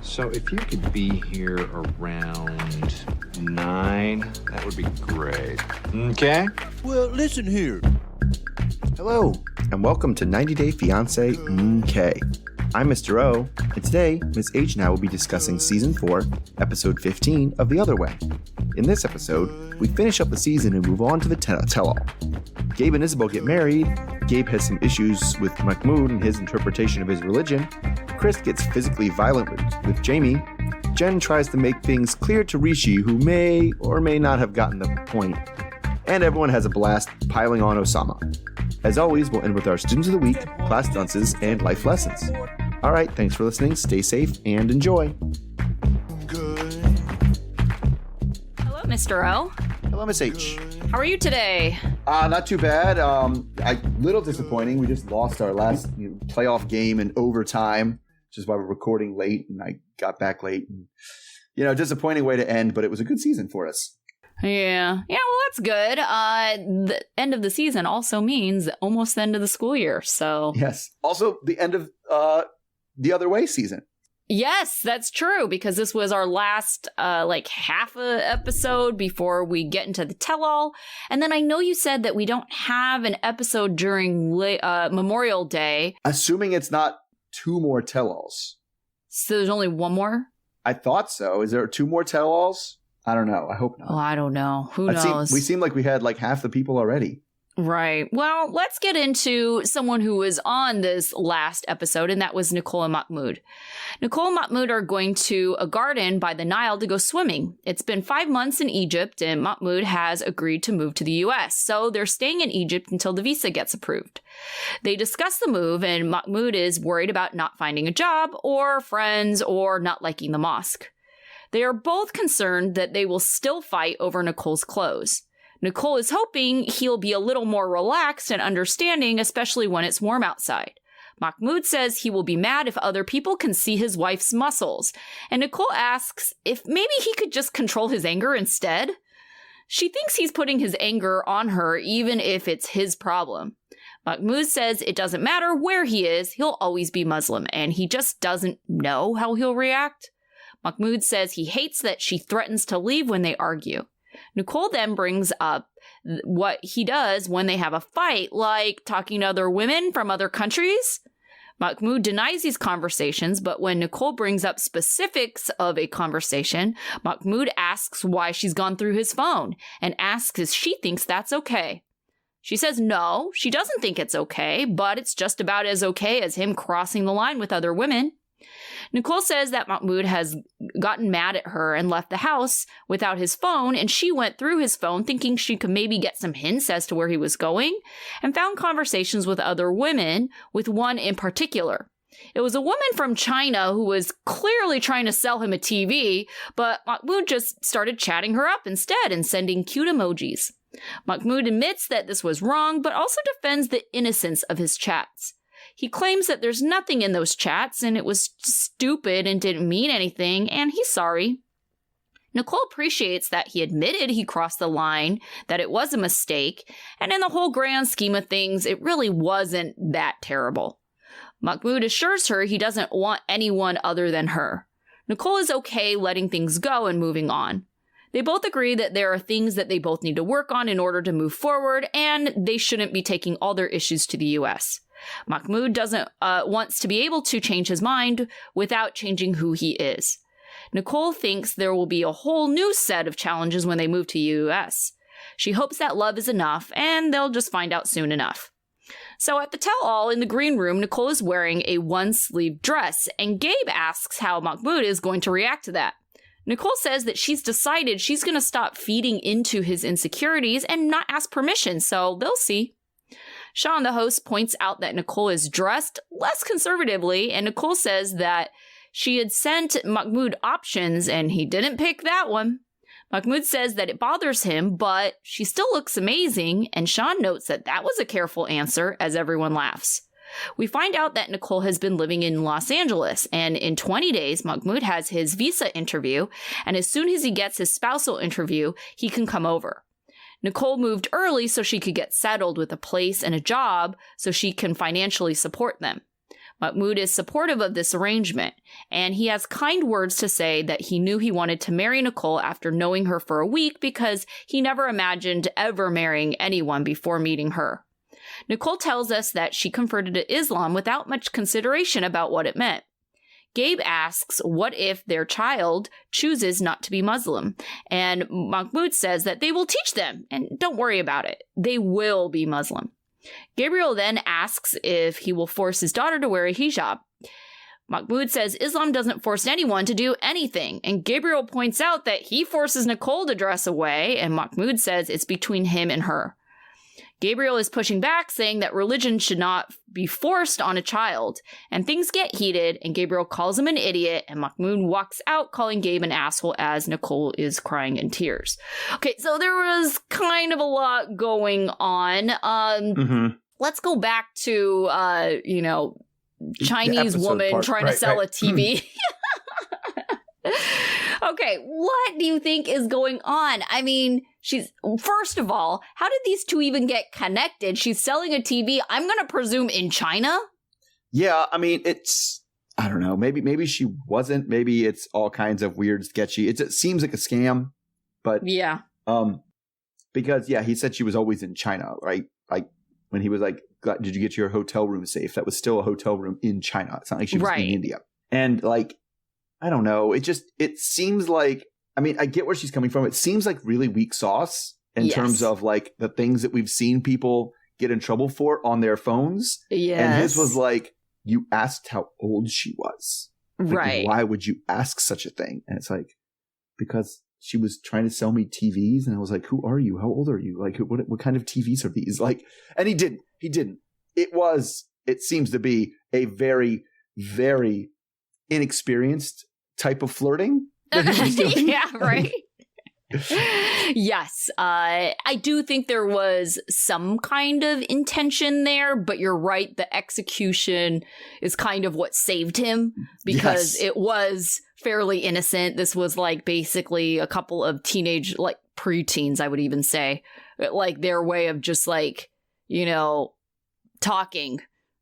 So if you could be here around 9, that would be great. Okay? Well, listen here. Hello, and welcome to 90 Day Fiancé MK. I'm Mr. O, and today, Ms. H and I will be discussing Season 4, Episode 15 of The Other Way. In this episode, we finish up the season and move on to the tell-all. Gabe and Isabel get married, Gabe has some issues with Mahmoud and his interpretation of his religion, Kris gets physically violent with Jeyme, Jenn tries to make things clear to Rishi, who may or may not have gotten the point, and everyone has a blast piling on Oussama. As always, we'll end with our Students of the Week, class dunces, and life lessons. All right, thanks for listening, stay safe, and enjoy. Hello, Mr. O. Hello, Miss H. How are you today? Not too bad. Little disappointing. We just lost our last playoff game in overtime, which is why we're recording late, and I got back late. And, disappointing way to end, but it was a good season for us. Yeah, well, that's good. The end of the season also means almost the end of the school year, so... Yes. Also, the end of the Other Way season. Yes, that's true, because this was our last, half a episode before we get into the tell-all. And then I know you said that we don't have an episode during Memorial Day. Assuming it's not 2 more tell-alls. So there's only 1 more? I thought so. Is there 2 more tell-alls? I don't know. I hope not. Oh, I don't know. Who knows? We seem like we had half the people already. Right. Well, let's get into someone who was on this last episode, and that was Nicole and Mahmoud. Nicole and Mahmoud are going to a garden by the Nile to go swimming. It's been 5 months in Egypt, and Mahmoud has agreed to move to the U.S., so they're staying in Egypt until the visa gets approved. They discuss the move, and Mahmoud is worried about not finding a job, or friends, or not liking the mosque. They are both concerned that they will still fight over Nicole's clothes. Nicole is hoping he'll be a little more relaxed and understanding, especially when it's warm outside. Mahmoud says he will be mad if other people can see his wife's muscles, and Nicole asks if maybe he could just control his anger instead. She thinks he's putting his anger on her, even if it's his problem. Mahmoud says it doesn't matter where he is, he'll always be Muslim, and he just doesn't know how he'll react. Mahmoud says he hates that she threatens to leave when they argue. Nicole then brings up what he does when they have a fight, like talking to other women from other countries. Mahmoud denies these conversations, but when Nicole brings up specifics of a conversation, Mahmoud asks why she's gone through his phone and asks if she thinks that's okay. She says no, she doesn't think it's okay, but it's just about as okay as him crossing the line with other women. Nicole says that Mahmoud has gotten mad at her and left the house without his phone, and she went through his phone thinking she could maybe get some hints as to where he was going, and found conversations with other women, with one in particular. It was a woman from China who was clearly trying to sell him a TV, but Mahmoud just started chatting her up instead and sending cute emojis. Mahmoud admits that this was wrong, but also defends the innocence of his chats. He claims that there's nothing in those chats and it was stupid and didn't mean anything, and he's sorry. Nicole appreciates that he admitted he crossed the line, that it was a mistake, and in the whole grand scheme of things, it really wasn't that terrible. Mahmoud assures her he doesn't want anyone other than her. Nicole is okay letting things go and moving on. They both agree that there are things that they both need to work on in order to move forward, and they shouldn't be taking all their issues to the U.S. Mahmoud wants to be able to change his mind without changing who he is. Nicole thinks there will be a whole new set of challenges when they move to the U.S. She hopes that love is enough, and they'll just find out soon enough. So at the tell-all in the green room, Nicole is wearing a one-sleeve dress, and Gabe asks how Mahmoud is going to react to that. Nicole says that she's decided she's going to stop feeding into his insecurities and not ask permission, so they'll see. Sean, the host, points out that Nicole is dressed less conservatively, and Nicole says that she had sent Mahmoud options and he didn't pick that one. Mahmoud says that it bothers him, but she still looks amazing, and Sean notes that that was a careful answer as everyone laughs. We find out that Nicole has been living in Los Angeles, and in 20 days, Mahmoud has his visa interview, and as soon as he gets his spousal interview, he can come over. Nicole moved early so she could get settled with a place and a job so she can financially support them. Mahmoud is supportive of this arrangement, and he has kind words to say that he knew he wanted to marry Nicole after knowing her for a week because he never imagined ever marrying anyone before meeting her. Nicole tells us that she converted to Islam without much consideration about what it meant. Gabe asks what if their child chooses not to be Muslim, and Mahmoud says that they will teach them, and don't worry about it. They will be Muslim. Gabriel then asks if he will force his daughter to wear a hijab. Mahmoud says Islam doesn't force anyone to do anything, and Gabriel points out that he forces Nicole to dress away, and Mahmoud says it's between him and her. Gabriel is pushing back, saying that religion should not be forced on a child, and things get heated, and Gabriel calls him an idiot, and Mahmoud walks out, calling Gabe an asshole as Nicole is crying in tears. Okay, so there was kind of a lot going on. Let's go back to, Chinese woman trying to sell a TV. Okay, what do you think is going on? I mean, first of all, how did these two even get connected? She's selling a TV, I'm going to presume in China? Yeah, I mean, I don't know. Maybe she wasn't. Maybe it's all kinds of weird, sketchy. It seems like a scam, but yeah. Because he said she was always in China, right? Like when he was like, "Did you get your hotel room safe?" That was still a hotel room in China. It's not like she was in India. And like, I don't know. It seems like, I mean, I get where she's coming from. It seems like really weak sauce in terms of like the things that we've seen people get in trouble for on their phones. Yes. And his was like, you asked how old she was. Like, right. Why would you ask such a thing? And it's like, because she was trying to sell me TVs. And I was like, who are you? How old are you? Like, what kind of TVs are these? Like, and he didn't. It seems to be a very, very inexperienced type of flirting that he was doing. Yeah, right. Yes, I do think there was some kind of intention there, but you're right. The execution is kind of what saved him because it was fairly innocent. This was like basically a couple of teenage, like preteens, I would even say, like their way of just like, talking.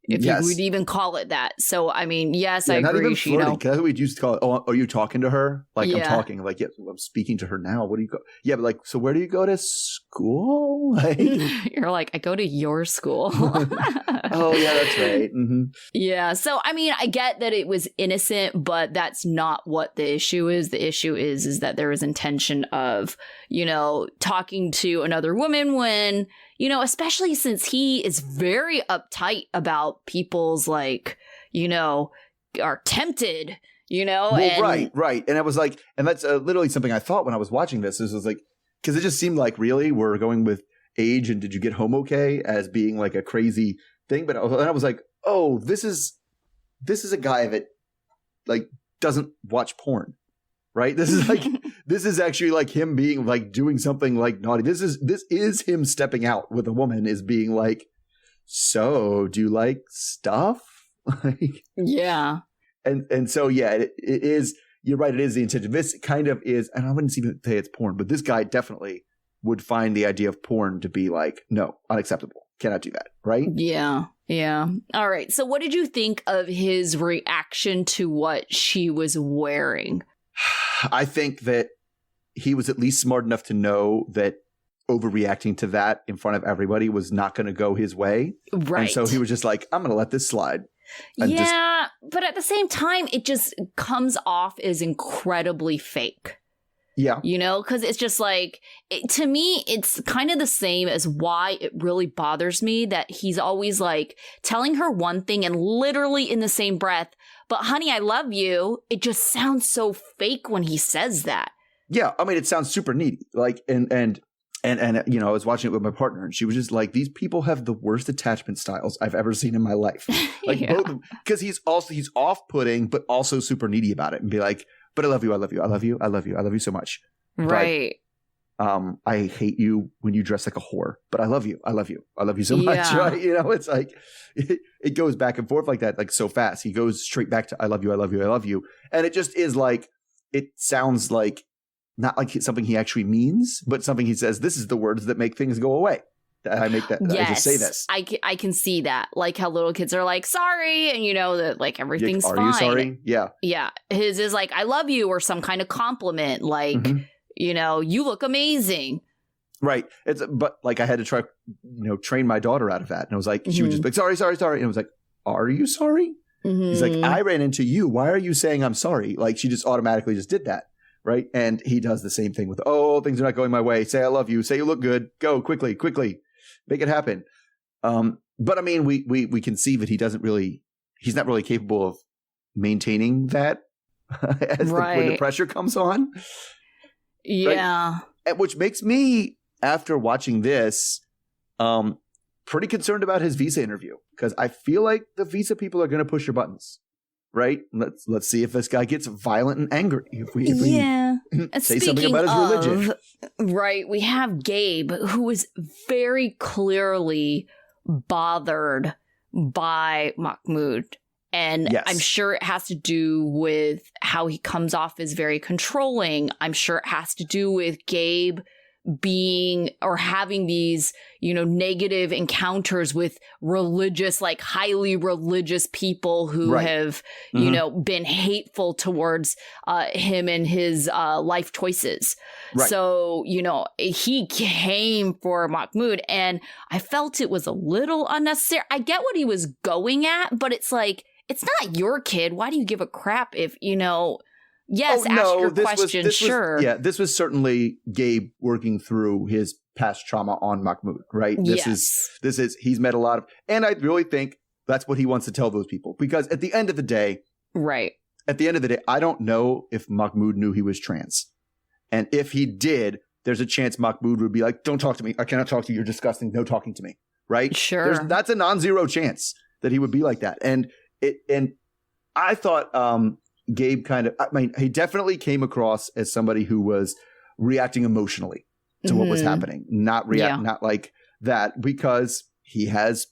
If you would even call it that. So, I mean, yes, I agree. Not even flirting. That's what we used to call it. Oh, are you talking to her? Like, I'm talking. Like, yeah, I'm speaking to her now. What do you go? Yeah, but like, so where do you go to school? Like, you're like, I go to your school. Oh, yeah, that's right. Mm-hmm. Yeah. So, I mean, I get that it was innocent, but that's not what the issue is. The issue is that there was intention of, talking to another woman when, especially since he is very uptight about people's like, are tempted, Well, right. And I was like, and that's literally something I thought when I was watching this. This was like, because it just seemed like really we're going with age and did you get home okay as being like a crazy thing. But then I was like, oh, this is a guy that like doesn't watch porn. Right. This is like this is actually like him being like doing something like naughty. This is him stepping out with a woman is being like, so do you like stuff? Like, yeah. And so, yeah, it is. You're right. It is the intention. This kind of is. And I wouldn't even say it's porn, but this guy definitely would find the idea of porn to be like, no, unacceptable. Cannot do that. Right. Yeah. Yeah. All right. So what did you think of his reaction to what she was wearing? I think that he was at least smart enough to know that overreacting to that in front of everybody was not going to go his way. Right. And so he was just like, I'm going to let this slide. Yeah. But at the same time, it just comes off as incredibly fake. Yeah. Because it's just like, to me, it's kind of the same as why it really bothers me that he's always like telling her one thing and literally in the same breath, but honey, I love you. It just sounds so fake when he says that. Yeah. I mean, it sounds super needy. Like, and I was watching it with my partner and she was just like, these people have the worst attachment styles I've ever seen in my life. Like both, because he's off-putting, but also super needy about it and be like, but I love you. I love you. I love you. I love you. I love you so much. Right. But, I hate you when you dress like a whore, but I love you. I love you. I love you so much. Right. It's like, it goes back and forth like that, like so fast. He goes straight back to I love you. I love you. I love you. And it just is like, it sounds like not like something he actually means, but something he says, this is the words that make things go away. that I make that. Yes, I just say this. I can see that. Like how little kids are like, sorry. And that like everything's fine. Are you sorry? Yeah. Yeah. His is like, I love you, or some kind of compliment. Like, you look amazing. Right. But like I had to try, train my daughter out of that. And I was like, she would just be like, sorry. And I was like, are you sorry? He's like, I ran into you. Why are you saying I'm sorry? Like she just automatically just did that. Right. And he does the same thing with, things are not going my way. Say, I love you. Say you look good. Go quickly. Make it happen. But I mean, we can see that he's not really capable of maintaining that when the pressure comes on. Yeah. Right? Which makes me, after watching this, pretty concerned about his visa interview, because I feel like the visa people are going to push your buttons. Right? Let's see if this guy gets violent and angry. If we say something about his religion. Right. We have Gabe, who is very clearly bothered by Mahmoud. And yes. I'm sure it has to do with how he comes off as very controlling. I'm sure it has to do with Gabe being or having these, negative encounters with religious, like highly religious people who have, been hateful towards him and his life choices. Right. So, he came for Mahmoud, and I felt it was a little unnecessary. I get what he was going at, but it's like, it's not your kid. Why do you give a crap if, yes, ask your question, sure. This was certainly Gabe working through his past trauma on Mahmoud, right? This is he's met a lot of, and I really think that's what he wants to tell those people, because at the end of the day, I don't know if Mahmoud knew he was trans. And if he did, there's a chance Mahmoud would be like, don't talk to me. I cannot talk to you. You're disgusting. No talking to me. Right? Sure. That's a non-zero chance that he would be like that. And I thought, Gabe he definitely came across as somebody who was reacting emotionally to what was happening, not like that, because he has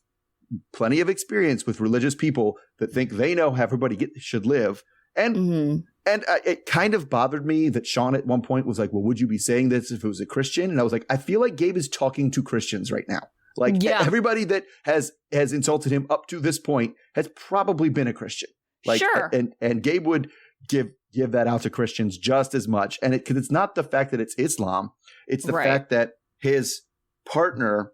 plenty of experience with religious people that think they know how everybody should live. And it kind of bothered me that Sean at one point was like, well, would you be saying this if it was a Christian? And I was like, I feel like Gabe is talking to Christians right now. Like everybody that has insulted him up to this point has probably been a Christian. Like, sure. And Gabe would give that out to Christians just as much. And because it's not the fact that it's Islam, it's the fact that his partner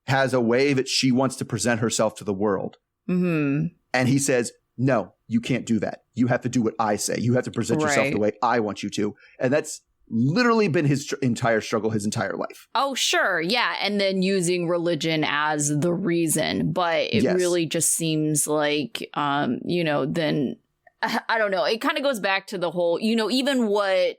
has a way that she wants to present herself to the world. And he says, no, you can't do that. You have to do what I say. You have to present yourself the way I want you to. And that's literally been his entire struggle, his entire life. Oh, sure. Yeah. And then using religion as the reason. But it really just seems like, then I don't know. It kind of goes back to the whole, even what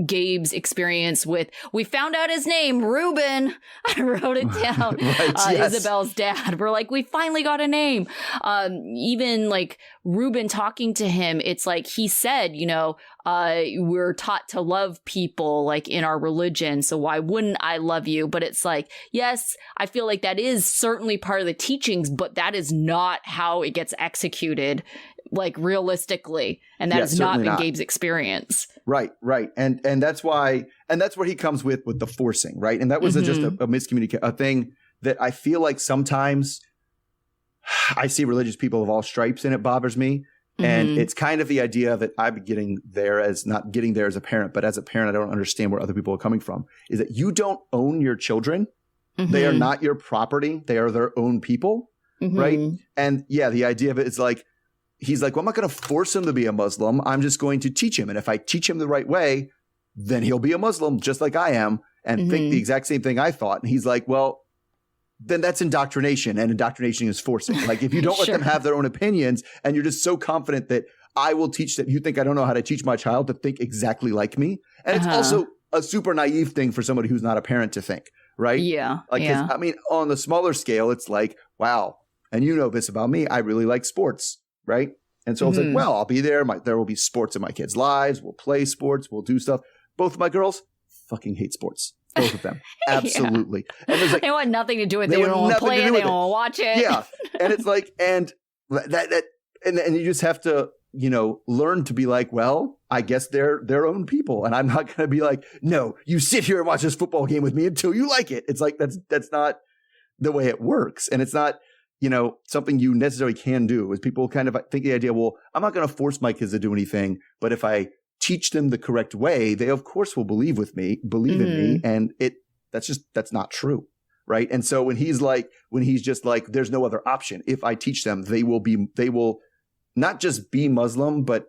Gabe's experience with, we found out his name, Reuben. I wrote it down. Isabel's dad. We're like, we finally got a name. Even like Reuben talking to him, it's like he said, we're taught to love people like in our religion. So why wouldn't I love you? But it's like, yes, I feel like that is certainly part of the teachings, but that is not how it gets executed. Like realistically, and that has not been Gabe's experience. Right. And that's where he comes with the forcing, right? And that was just a miscommunication, a thing that I feel like sometimes I see religious people of all stripes and it bothers me. And it's kind of the idea that I'm getting there as not getting there as a parent, but as a parent, I don't understand where other people are coming from, is that you don't own your children. They are not your property. They are their own people. Right. And the idea of it is like, he's like, well, I'm not going to force him to be a Muslim. I'm just going to teach him. And if I teach him the right way, then he'll be a Muslim just like I am and think the exact same thing I thought. And he's like, well, then that's indoctrination, and indoctrination is forcing. Like if you don't let them have their own opinions and you're just so confident that I will teach that, you think I don't know how to teach my child to think exactly like me. And it's also a super naive thing for somebody who's not a parent to think, right? Yeah. Like, I mean, on the smaller scale, it's like, wow. And you know this about me. I really like sports. Right. And so I was like, well, I'll be there. There will be sports in my kids' lives. We'll play sports. We'll do stuff. Both of my girls fucking hate sports. Both of them. Absolutely. And there's like, they want nothing to do with it. They don't want to play it. They don't want to watch it. Yeah. And it's like, and you just have to learn to be like, well, I guess they're their own people. And I'm not going to be like, no, you sit here and watch this football game with me until you like it. It's like, that's not the way it works. And it's not, something you necessarily can do. Is people kind of think the idea, well, I'm not going to force my kids to do anything, but if I teach them the correct way, they of course will believe in me. And that's not true. Right. And so when he's just like, there's no other option. If I teach them, they will not just be Muslim, but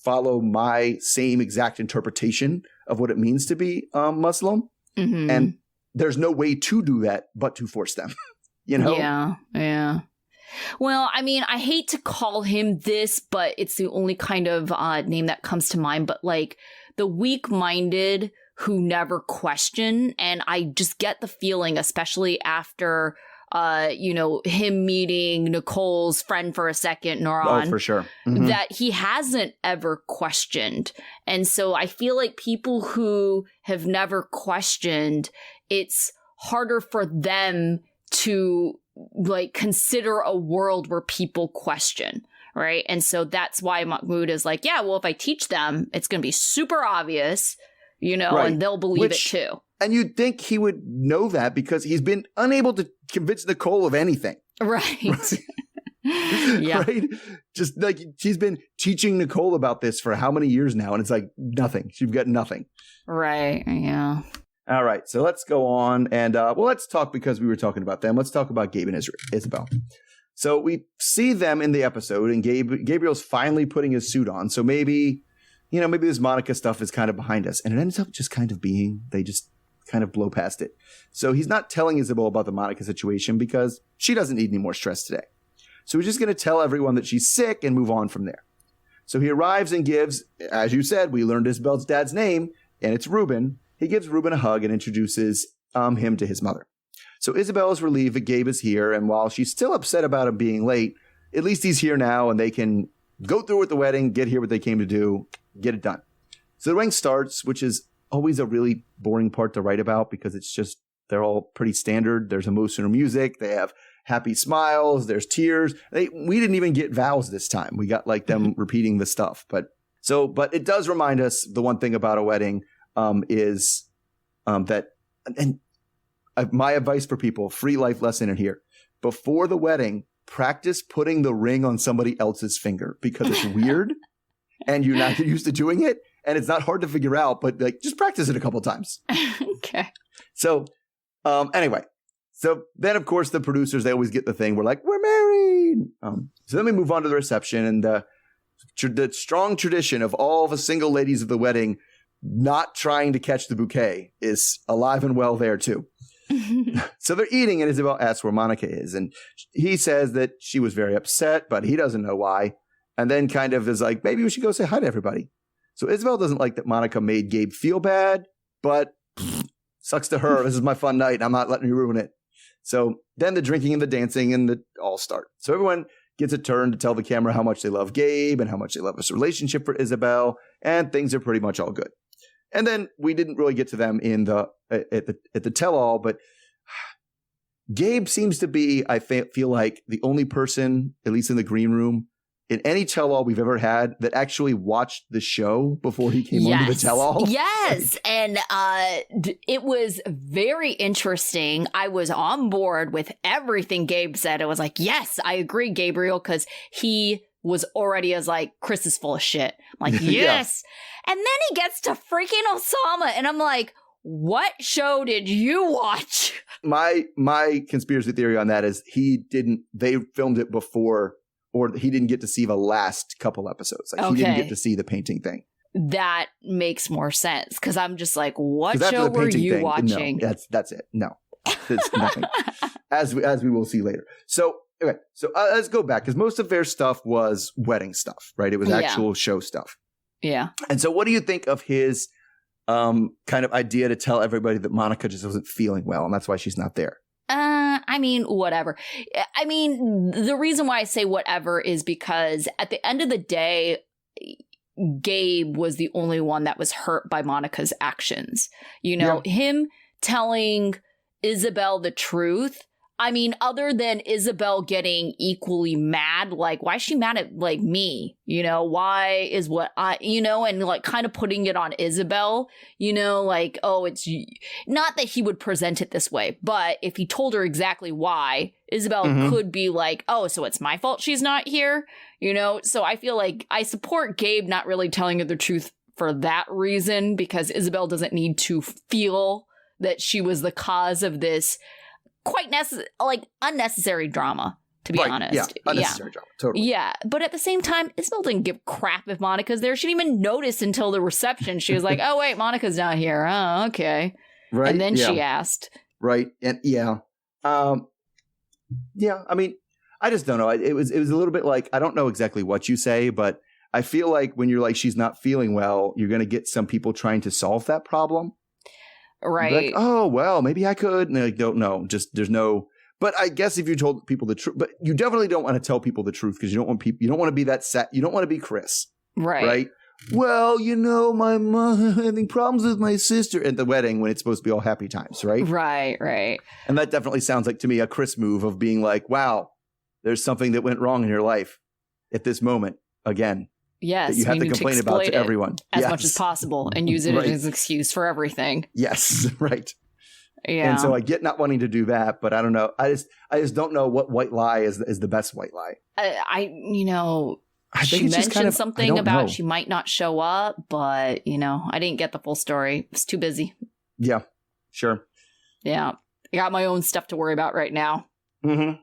follow my same exact interpretation of what it means to be Muslim. Mm-hmm. And there's no way to do that but to force them, Yeah. Yeah. Well, I mean, I hate to call him this, but it's the only kind of name that comes to mind. But like the weak-minded who never question. And I just get the feeling, especially after him meeting Nicole's friend for a second, Noran. Oh, for sure. Mm-hmm. That he hasn't ever questioned. And so I feel like people who have never questioned, it's harder for them to like consider a world where people question. Right. And so that's why Mahmoud is like, yeah, well, if I teach them, it's going to be super obvious, right. And they'll believe it too. And you'd think he would know that because he's been unable to convince Nicole of anything. Right. Yeah. Right? Just like she's been teaching Nicole about this for how many years now? And it's like nothing. She's got nothing. Right. Yeah. All right. So let's go on. And let's talk, because we were talking about them. Let's talk about Gabe and Isabel. So we see them in the episode, and Gabriel's finally putting his suit on. So maybe this Monica stuff is kind of behind us. And it ends up just kind of being, they just kind of blow past it. So he's not telling Isabel about the Monica situation because she doesn't need any more stress today. So he's just going to tell everyone that she's sick and move on from there. So he arrives and gives, as you said, we learned Isabel's dad's name, and it's Ruben. He gives Ruben a hug and introduces him to his mother. So Isabel is relieved that Gabe is here, and while she's still upset about him being late, at least he's here now and they can go through with the wedding, get here what they came to do, get it done. So the wedding starts, which is always a really boring part to write about because it's just, they're all pretty standard. There's emotional music. They have happy smiles. There's tears. We didn't even get vows this time. We got like them repeating the stuff. But it does remind us, the one thing about a wedding is that, and my advice for people, free life lesson in here, before the wedding, practice putting the ring on somebody else's finger because it's weird and you're not used to doing it. And it's not hard to figure out, but like just practice it a couple times. Okay. So anyway, so then of course the producers, they always get the thing. We're like, we're married. So then we move on to the reception, and the strong tradition of all the single ladies of the wedding not trying to catch the bouquet is alive and well there too. So they're eating, and Isabel asks where Monica is, and he says that she was very upset, but he doesn't know why. And then kind of is like, maybe we should go say hi to everybody. So Isabel doesn't like that Monica made Gabe feel bad, but sucks to her. This is my fun night. I'm not letting you ruin it. So then the drinking and the dancing and the all start. So everyone gets a turn to tell the camera how much they love Gabe and how much they love his relationship for Isabel, and things are pretty much all good. And then we didn't really get to them in at the tell-all, but Gabe seems to be, I feel like, the only person, at least in the green room, in any tell-all we've ever had that actually watched the show before he came onto the tell-all. Yes. And it was very interesting. I was on board with everything Gabe said. I was like, yes, I agree, Gabriel, because he was already as like, Kris is full of shit. I'm like, yes. Yeah. And then he gets to freaking Oussama, and I'm like, what show did you watch? My conspiracy theory on that is they filmed it before, or he didn't get to see the last couple episodes. Like, he didn't get to see the painting thing. That makes more sense, because I'm just like, what show were you watching? No, that's it. No, it's nothing. as we will see later. So anyway, let's go back, because most of their stuff was wedding stuff, right? It was actual show stuff. Yeah. And so what do you think of his kind of idea to tell everybody that Monica just wasn't feeling well, and that's why she's not there? I mean, whatever. I mean, the reason why I say whatever is because at the end of the day, Gabe was the only one that was hurt by Monica's actions. Him telling Isabel the truth, I mean, other than Isabel getting equally mad, like, why is she mad at, like, me? You know, why is what I, you know, and like kind of putting it on Isabel, you know, like, oh, it's not that he would present it this way, but if he told her exactly why, Isabel could be like, oh, so it's my fault she's not here, you know? So I feel like I support Gabe not really telling her the truth for that reason, because Isabel doesn't need to feel that she was the cause of this quite unnecessary drama, to be honest. Yeah, unnecessary drama, totally. Yeah, but at the same time, Isabel didn't give crap if Monica's there. She didn't even notice until the reception. She was like, oh, wait, Monica's not here. Oh, okay. Right. And then she asked. Right. And yeah. I mean, I just don't know. It was a little bit like, I don't know exactly what you say, but I feel like when you're like, she's not feeling well, you're going to get some people trying to solve that problem. Right. Like, oh, well, maybe I could. And they're like, don't know. Just there's no. But I guess if you told people the truth, but you definitely don't want to tell people the truth because you don't want people. You don't want to be that set. You don't want to be Kris. Right. Right. Well, you know, my mom having problems with my sister at the wedding when it's supposed to be all happy times. Right. Right. Right. And that definitely sounds like to me a Kris move of being like, wow, there's something that went wrong in your life at this moment again. Yes, that you have to complain about to everyone as much as possible and use it as an excuse for everything. Yes, right. Yeah, and so I get not wanting to do that, but I don't know. I just don't know what white lie is the best white lie. I think she it's mentioned kind of, something about she might not show up, but I didn't get the full story. I was too busy. Yeah, sure. Yeah, I got my own stuff to worry about right now. Mm-hmm.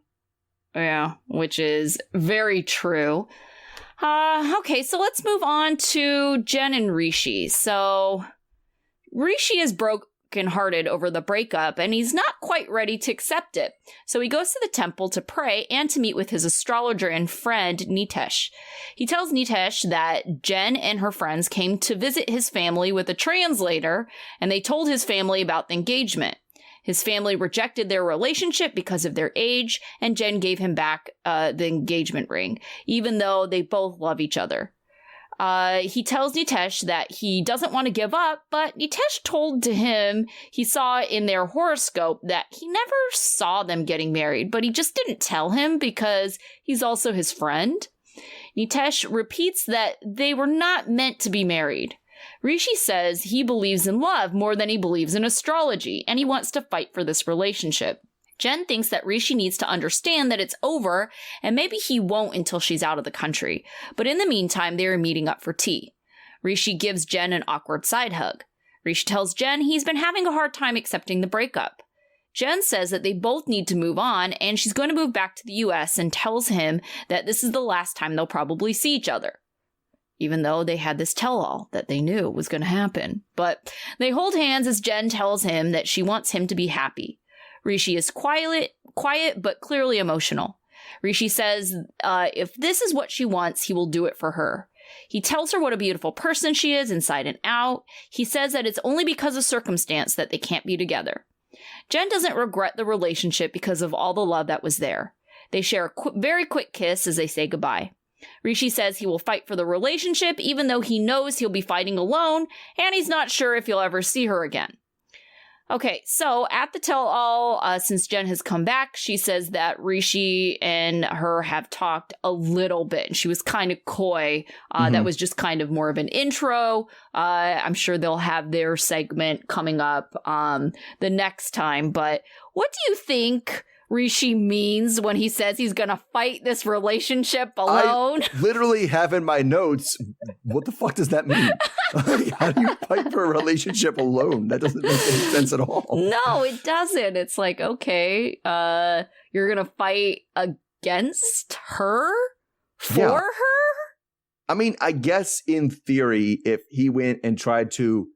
Yeah, which is very true. Okay, so let's move on to Jenn and Rishi. So Rishi is brokenhearted over the breakup, and he's not quite ready to accept it. So he goes to the temple to pray and to meet with his astrologer and friend, Nitesh. He tells Nitesh that Jenn and her friends came to visit his family with a translator, and they told his family about the engagement. His family rejected their relationship because of their age, and Jenn gave him back the engagement ring, even though they both love each other. He tells Nitesh that he doesn't want to give up, but Nitesh told to him he saw in their horoscope that he never saw them getting married, but he just didn't tell him because he's also his friend. Nitesh repeats that they were not meant to be married. Rishi says he believes in love more than he believes in astrology, and he wants to fight for this relationship. Jenn thinks that Rishi needs to understand that it's over, and maybe he won't until she's out of the country. But in the meantime, they are meeting up for tea. Rishi gives Jenn an awkward side hug. Rishi tells Jenn he's been having a hard time accepting the breakup. Jenn says that they both need to move on, and she's going to move back to the US and tells him that this is the last time they'll probably see each other. Even though they had this tell-all that they knew was going to happen. But they hold hands as Jenn tells him that she wants him to be happy. Rishi is quiet but clearly emotional. Rishi says if this is what she wants, he will do it for her. He tells her what a beautiful person she is inside and out. He says that it's only because of circumstance that they can't be together. Jenn doesn't regret the relationship because of all the love that was there. They share a very quick kiss as they say goodbye. Rishi says he will fight for the relationship even though he knows he'll be fighting alone, and he's not sure if he'll ever see her again. Okay, so at the tell-all, since Jenn has come back, she says that Rishi and her have talked a little bit. She was kind of coy. That was just kind of more of an intro. I'm sure they'll have their segment coming up the next time. But what do you think Rishi means when he says he's going to fight this relationship alone? I literally have in my notes, what the fuck does that mean? How do you fight for a relationship alone? That doesn't make any sense at all. No, it doesn't. It's like, okay, you're going to fight against her? For her? I mean, I guess in theory, if he went and tried to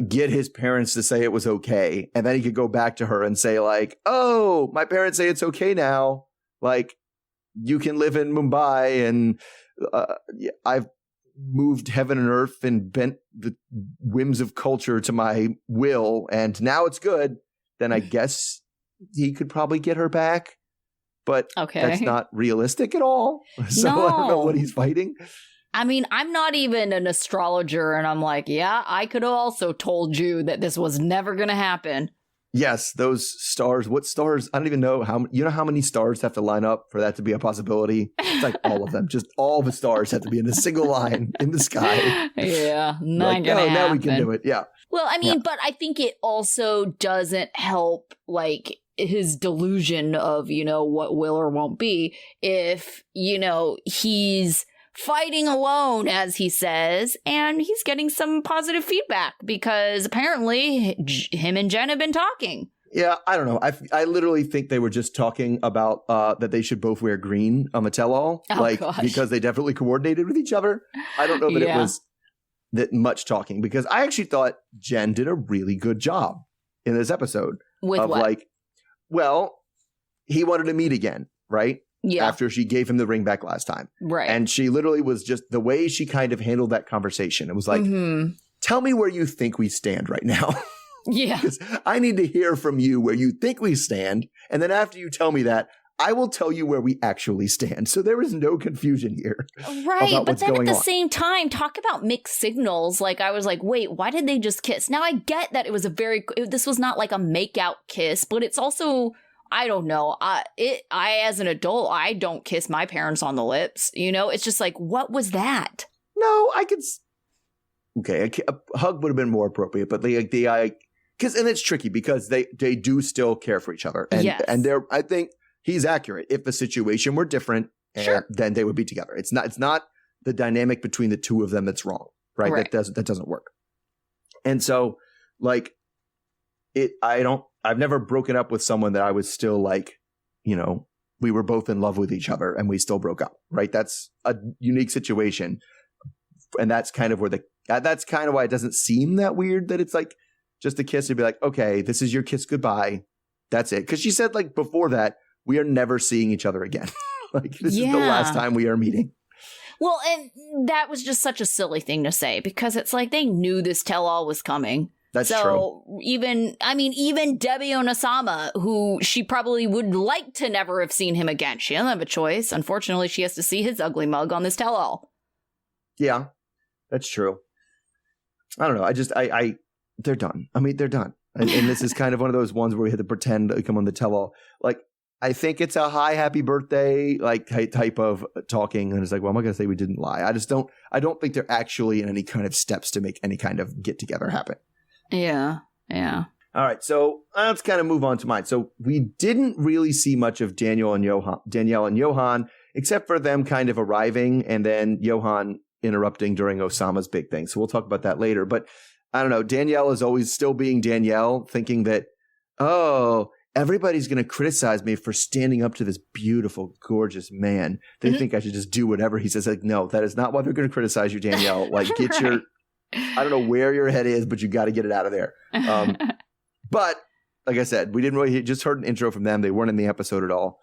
get his parents to say it was okay, and then he could go back to her and say like, oh, my parents say it's okay now. Like, you can live in Mumbai, and I've moved heaven and earth and bent the whims of culture to my will, and now it's good. Then I guess he could probably get her back. But that's not realistic at all. So I don't know what he's fighting. I mean, I'm not even an astrologer, and I'm like, yeah, I could have also told you that this was never going to happen. Yes, those stars. What stars? I don't even know how. You know how many stars have to line up for that to be a possibility? It's like all of them. Just all the stars have to be in a single line in the sky. Yeah, not like, gonna happen. Now we can do it. Yeah. Well, I mean, but I think it also doesn't help, like, his delusion of, what will or won't be if, he's fighting alone, as he says, and he's getting some positive feedback because apparently him and Jenn have been talking. Yeah, I don't know. I literally think they were just talking about that they should both wear green on the tell-all, gosh. because they definitely coordinated with each other. I don't know that it was that much talking, because I actually thought Jenn did a really good job in this episode. With of what? He wanted to meet again, right? Yeah. After she gave him the ring back last time. Right. And she literally was just, the way she kind of handled that conversation, it was like, tell me where you think we stand right now. Yeah. Because I need to hear from you where you think we stand. And then after you tell me that, I will tell you where we actually stand. So there is no confusion here. Right. But then at the same time, talk about mixed signals. Like, I was like, wait, why did they just kiss? Now I get that this was not like a make-out kiss, but it's also, I don't know. I as an adult, I don't kiss my parents on the lips. It's just like, what was that? No, I could. Okay, a hug would have been more appropriate, but and it's tricky because they do still care for each other, and I think he's accurate. If the situation were different, then they would be together. It's not the dynamic between the two of them that's wrong, right? That doesn't work. And so, like, I've never broken up with someone that I was still like, we were both in love with each other and we still broke up, right? That's a unique situation. And that's kind of that's kind of why it doesn't seem that weird that it's like just a kiss to be like, okay, this is your kiss goodbye. That's it. Because she said, like, before that, we are never seeing each other again. Like, this is the last time we are meeting. Well, and that was just such a silly thing to say because it's like they knew this tell-all was coming. That's true. So even Debbie Onasama, who she probably would like to never have seen him again. She doesn't have a choice. Unfortunately, she has to see his ugly mug on this tell-all. Yeah. That's true. I don't know. They're done. I mean, they're done. And this is kind of one of those ones where we had to pretend to come on the tell-all. Like, I think it's a hi, happy birthday, like type of talking. And it's like, well, I'm not going to say we didn't lie. I don't think they're actually in any kind of steps to make any kind of get together happen. Yeah. Yeah. All right. So let's kind of move on to mine. So we didn't really see much of Danielle and Johan, except for them kind of arriving and then Johan interrupting during Oussama's big thing. So we'll talk about that later. But I don't know. Danielle is always still being Danielle, thinking that, everybody's going to criticize me for standing up to this beautiful, gorgeous man. They think I should just do whatever he says. Like, no, that is not why they're going to criticize you, Danielle. Like, get your, I don't know where your head is, but you got to get it out of there. But like I said, we didn't really just heard an intro from them. They weren't in the episode at all.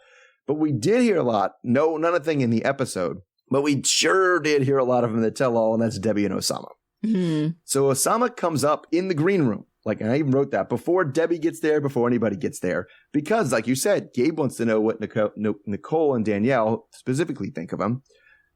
But we did hear a lot. No, nothing in the episode. But we sure did hear a lot of them in the tell-all, and that's Debbie and Oussama. Mm-hmm. So Oussama comes up in the green room. Like, and I even wrote that before Debbie gets there, before anybody gets there. Because, like you said, Gabe wants to know what Nicole and Danielle specifically think of him.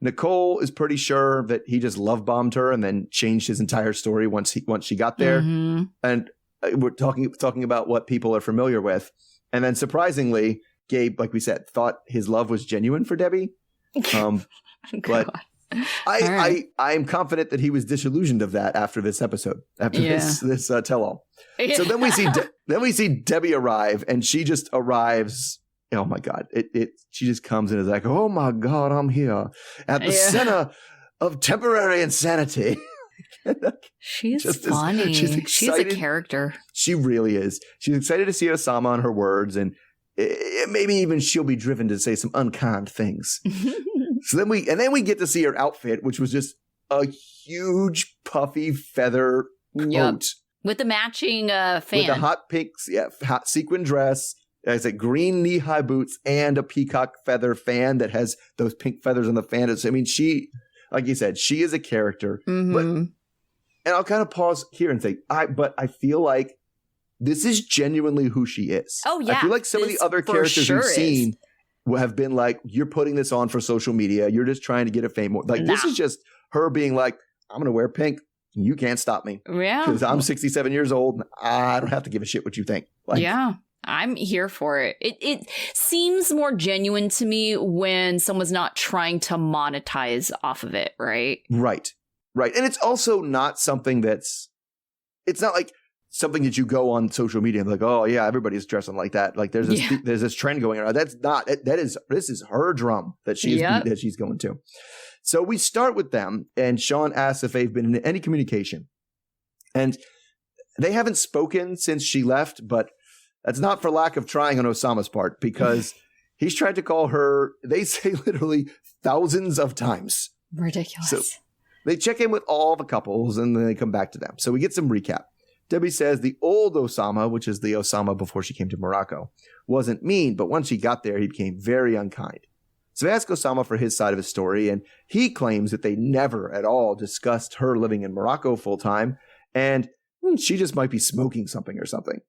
Nicole is pretty sure that he just love-bombed her and then changed his entire story once she got there. Mm-hmm. And we're talking about what people are familiar with. And then, surprisingly, Gabe, like we said, thought his love was genuine for Debbie. But I'm confident that he was disillusioned of that after this episode, after this tell-all. Yeah. So then we see Debbie arrive, and she just arrives. Oh my God! She just comes and is like, "Oh my God, I'm here at the center of temporary insanity." She's funny. She's a character. She really is. She's excited to see Oussama on her words, and maybe even she'll be driven to say some unkind things. So then we get to see her outfit, which was just a huge puffy feather coat with the matching fan, with a hot pink, hot sequin dress. It's a green knee-high boots and a peacock feather fan that has those pink feathers on the fan. I mean, she, like you said, she is a character. Mm-hmm. And I'll kind of pause here and say, I feel like this is genuinely who she is. Oh yeah, I feel like some of the other characters we've seen have been like, you're putting this on for social media. You're just trying to get a fame more. Like, this is just her being like, I'm going to wear pink. You can't stop me. Yeah. Because I'm 67 years old. And I don't have to give a shit what you think. Like, yeah. I'm here for it. It seems more genuine to me when someone's not trying to monetize off of it, right? Right. And it's also not something it's not like something that you go on social media and be like, oh yeah, everybody's dressing like that. Like there's this trend going around. This is her drum that she's going to. So we start with them, and Sean asks if they've been in any communication. And they haven't spoken since she left, but that's not for lack of trying on Oussama's part, because he's tried to call her, they say literally thousands of times. Ridiculous. So they check in with all the couples and then they come back to them. So we get some recap. Debbie says the old Oussama, which is the Oussama before she came to Morocco, wasn't mean, but once she got there, he became very unkind. So they ask Oussama for his side of his story, and he claims that they never at all discussed her living in Morocco full time, and she just might be smoking something or something.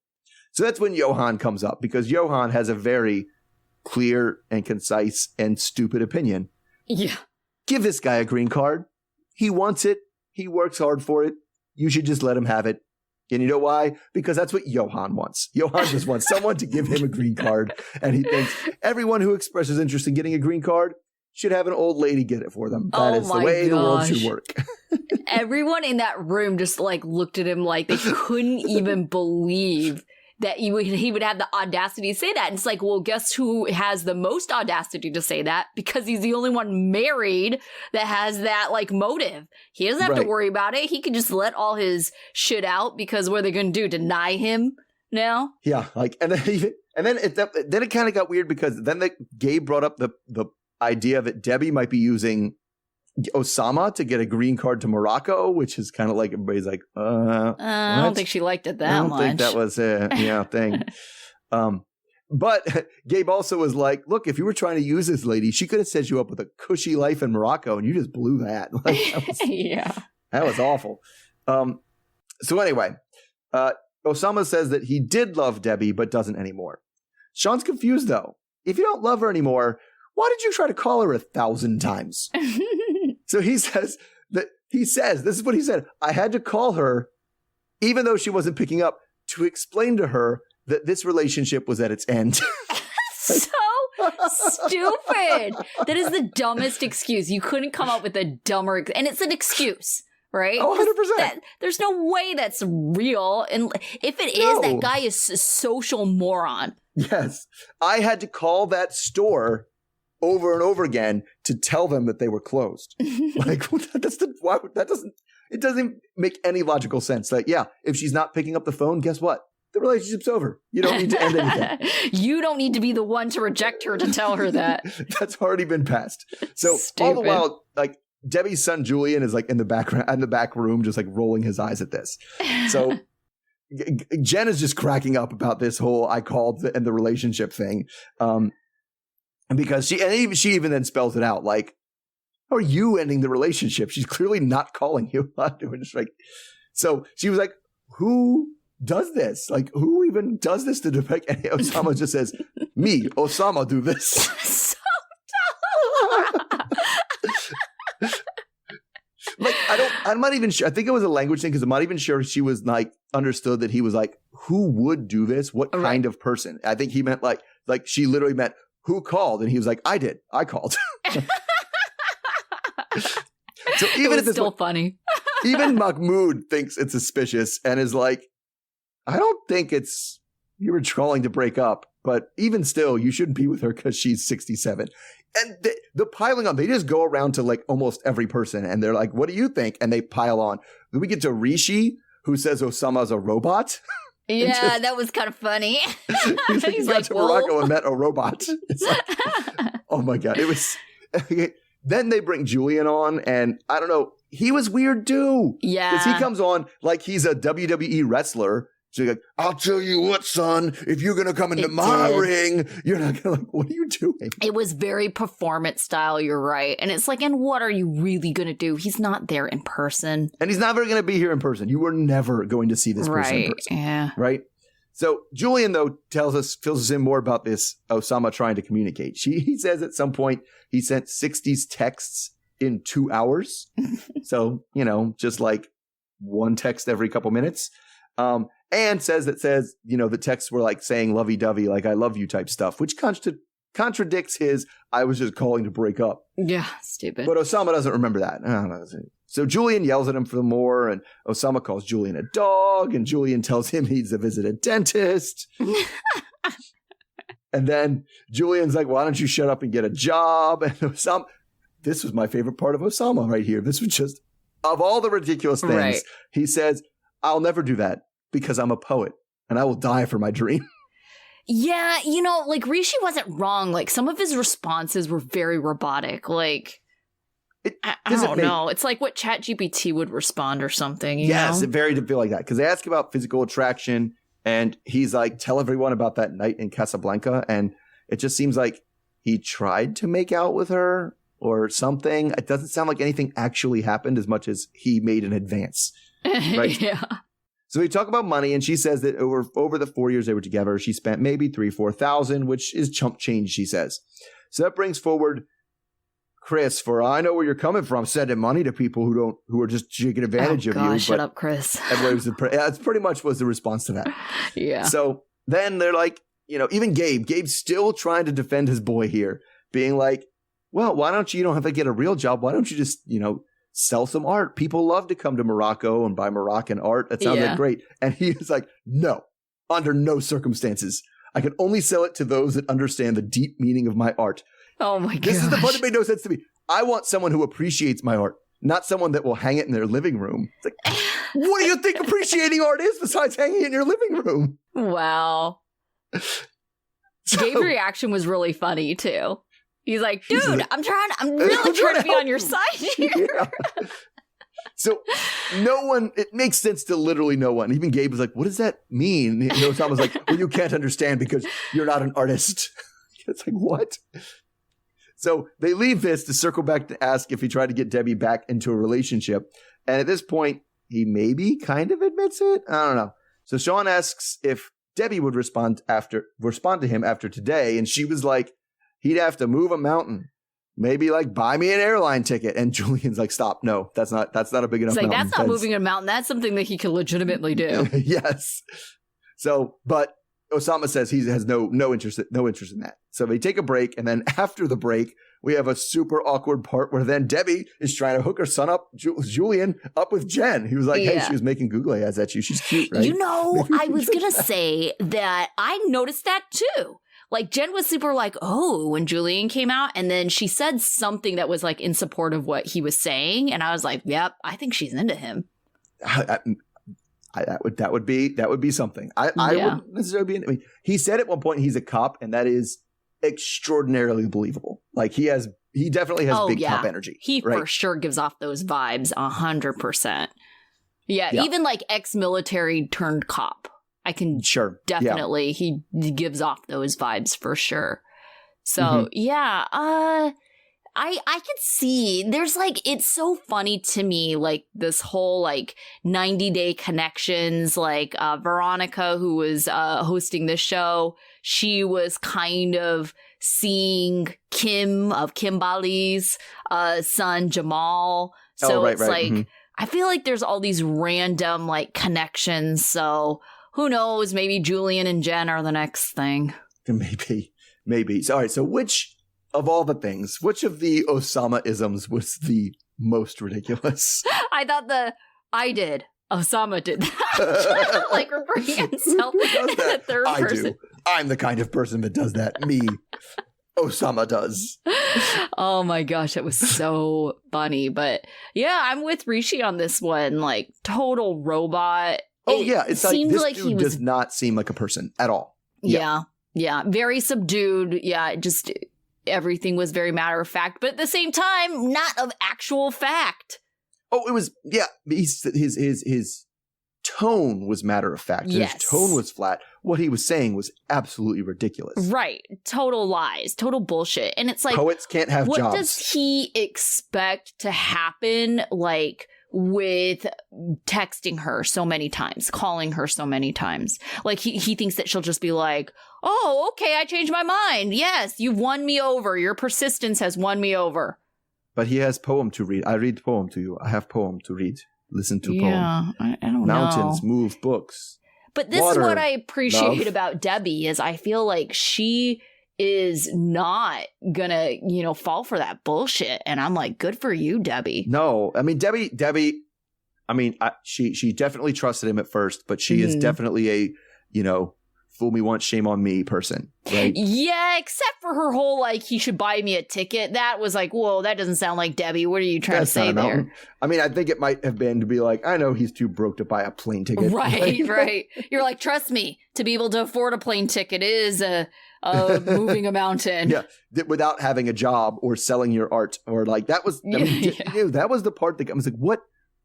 So that's when Johan comes up, because Johan has a very clear and concise and stupid opinion. Yeah. Give this guy a green card. He wants it. He works hard for it. You should just let him have it. And you know why? Because that's what Johan wants. Johan just wants someone to give him a green card. And he thinks everyone who expresses interest in getting a green card should have an old lady get it for them. That is the way the world should work. Everyone in that room just like looked at him like they couldn't even believe that he would have the audacity to say that. And it's like, well, guess who has the most audacity to say that? Because he's the only one married that has that like motive. He doesn't have to worry about it. He can just let all his shit out, because what are they going to do? Deny him now? Yeah, like, and then it kind of got weird, because then Gabe brought up the idea that Debbie might be using Oussama to get a green card to Morocco, which is kind of like everybody's like, I don't think she liked it that much. I don't think that was a thing. But Gabe also was like, look, if you were trying to use this lady, she could have set you up with a cushy life in Morocco, and you just blew that. Like, that was awful. So anyway, Oussama says that he did love Debbie, but doesn't anymore. Sean's confused though. If you don't love her anymore, why did you try to call her 1,000 times? So he says, this is what he said. I had to call her, even though she wasn't picking up, to explain to her that this relationship was at its end. So stupid. That is the dumbest excuse. You couldn't come up with a dumber, and it's an excuse, right? Oh, 100%. There's no way that's real. And if it is, that guy is a social moron. Yes. I had to call that store over and over again to tell them that they were closed. Like, it doesn't make any logical sense. Like, yeah, if she's not picking up the phone, guess what? The relationship's over. You don't need to end anything. You don't need to be the one to reject her to tell her that. That's already been passed. So Stupid. All the while, like, Debbie's son Julian is like in the back room, just like rolling his eyes at this. So Jenn is just cracking up about this whole I called and the relationship thing. And because she even then spells it out, like, how are you ending the relationship? She's clearly not calling you. So she was like, who does this? Like, who even does this to Debek? And Oussama just says, me, Oussama, do this. So dumb. Like, I'm not even sure. I think it was a language thing, because I'm not even sure she was like understood that he was like, who would do this? What kind of person? I think he meant like she literally meant, who called? And he was like, I did. I called. So even it was still funny. Even Mahmoud thinks it's suspicious and is like, I don't think you were calling to break up, but even still, you shouldn't be with her because she's 67. And the piling on, they just go around to like almost every person and they're like, what do you think? And they pile on. Then we get to Rishi, who says Oussama's a robot. Yeah, that was kind of funny. He's like, to Morocco and met a robot. It's like, oh my God. It was. Then they bring Julian on, and I don't know. He was weird too. Yeah. Because he comes on like he's a WWE wrestler. So you're like, I'll tell you what, son, if you're going to come into my ring, you're not going to like, what are you doing? It was very performance style. You're right. And it's like, and what are you really going to do? He's not there in person. And he's never going to be here in person. You were never going to see this person in person. Yeah. Right. So Julian, though, fills us in more about this Oussama trying to communicate. He says at some point he sent 60 texts in 2 hours. So, just like one text every couple minutes. And says, the texts were like saying lovey-dovey, like I love you type stuff, which contradicts his I was just calling to break up. Yeah, stupid. But Oussama doesn't remember that. So Julian yells at him for more, and Oussama calls Julian a dog, and Julian tells him he needs to visit a dentist. And then Julian's like, why don't you shut up and get a job? And Oussama, this was my favorite part of Oussama right here. This was just, of all the ridiculous things, right. He says, I'll never do that because I'm a poet and I will die for my dream. Yeah, like Rishi wasn't wrong. Like some of his responses were very robotic. Like, I don't know. It's like what ChatGPT would respond or something. Yes, it very did feel like that. Because they ask about physical attraction and he's like, tell everyone about that night in Casablanca. And it just seems like he tried to make out with her or something. It doesn't sound like anything actually happened as much as he made an advance. Right? Yeah. So we talk about money, and she says that over the 4 years they were together, she spent maybe $3,000-4,000, which is chump change, she says. So that brings forward Kris for I know where you're coming from, sending money to people who are just taking advantage of you. Shut up, Kris. That's pretty much was the response to that. Yeah. So then they're like, even Gabe's still trying to defend his boy here, being like, well, why don't you don't have to get a real job? Why don't you just, sell some art? People love to come to Morocco and buy Moroccan art. That sounds like great. And he was like, no, under no circumstances. I can only sell it to those that understand the deep meaning of my art. Oh my god. This is the part that made no sense to me. I want someone who appreciates my art, not someone that will hang it in their living room. It's like, what do you think appreciating art is besides hanging it in your living room? Wow. Gabe's reaction was really funny too. He's like, dude, I'm really trying to be on your side here. Yeah. So it makes sense to literally no one. Even Gabe was like, what does that mean? And Oussama was like, well, you can't understand because you're not an artist. It's like, what? So they leave this to circle back to ask if he tried to get Debbie back into a relationship. And at this point, he maybe kind of admits it. I don't know. So Sean asks if Debbie would respond to him after today. And she was like, he'd have to move a mountain. Maybe like buy me an airline ticket. And Julian's like, stop. No, that's not a big enough mountain. That's not moving a mountain. That's something that he can legitimately do. Yes. So, but Oussama says he has no interest in that. So they take a break. And then after the break, we have a super awkward part where then Debbie is trying to hook her son up, Julian, up with Jenn. He was like, hey, she was making googly eyes at you. She's cute, right? I was going to say that I noticed that too. Like, Jenn was super like, oh, when Julian came out, and then she said something that was like in support of what he was saying, and I was like, yep, I think she's into him. That would be something. I wouldn't necessarily be into. I mean, he said at one point he's a cop, and that is extraordinarily believable. Like he definitely has big cop energy. He for sure gives off those vibes 100%. Yeah, even like ex-military turned cop. I can definitely, he gives off those vibes for sure. So, I could see there's like, it's so funny to me, like this whole like 90-day connections, like Veronica, who was hosting this show, she was kind of seeing Kim of Kimbali's son, Jamal. So it's like, I feel like there's all these random like connections. So who knows? Maybe Julian and Jenn are the next thing. Maybe. So, all right. So which of all the things, which of the Oussama-isms was the most ridiculous? I thought Oussama did that. Like referring himself in the third person. I do. I'm the kind of person that does that. Me. Oussama does. Oh my gosh, that was so funny. But yeah, I'm with Rishi on this one. Like total robot. It's like this dude does not seem like a person at all. Yeah. Very subdued. Yeah, just everything was very matter of fact, but at the same time, not of actual fact. Oh, it was, his tone was matter of fact. Yes. His tone was flat. What he was saying was absolutely ridiculous. Right. Total lies. Total bullshit. And it's like, poets can't have jobs. What does he expect to happen, like, with texting her so many times, calling her so many times? Like, he thinks that she'll just be like, oh, okay, I changed my mind. Yes, you've won me over. Your persistence has won me over. But he has poem to read. I read poem to you. I have poem to read. listen to Yeah, I don't mountains know. move books. But this Water, is what I appreciate love. about Debbie is I feel like she is not gonna, fall for that bullshit. And I'm like, good for you, Debbie. No, I mean, Debbie, I mean, she definitely trusted him at first, but she is definitely a, fool me once, shame on me person, right? Yeah, except for her whole, like, he should buy me a ticket. That was like, whoa, that doesn't sound like Debbie. What are you trying to say there? I mean, I think it might have been to be like, I know he's too broke to buy a plane ticket. Right. You're like, trust me, to be able to afford a plane ticket is moving a mountain. Yeah, without having a job or selling your art or like that was, that was the part that I was like,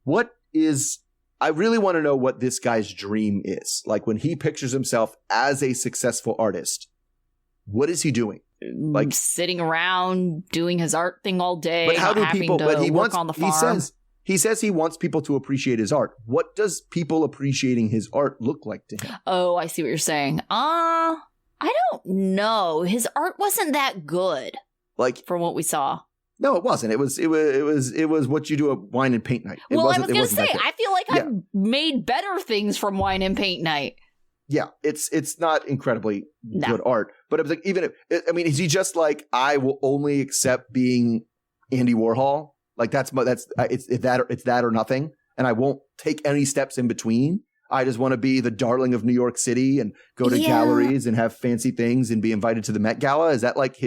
what is, I really want to know what this guy's dream is. Like when he pictures himself as a successful artist, what is he doing? Like sitting around doing his art thing all day. But how do people, but he wants, on the farm. He says he wants people to appreciate his art. What does people appreciating his art look like to him? Oh, I see what you're saying. I don't know. His art wasn't that good. Like from what we saw. No, it wasn't. It was what you do at wine and paint night. I was going to say, I feel like I've made better things from wine and paint night. Yeah, it's not incredibly good art, but it was like, even if, I mean, is he just like, I will only accept being Andy Warhol? Like it's that or nothing, and I won't take any steps in between. I just want to be the darling of New York City and go to galleries and have fancy things and be invited to the Met Gala. Is that like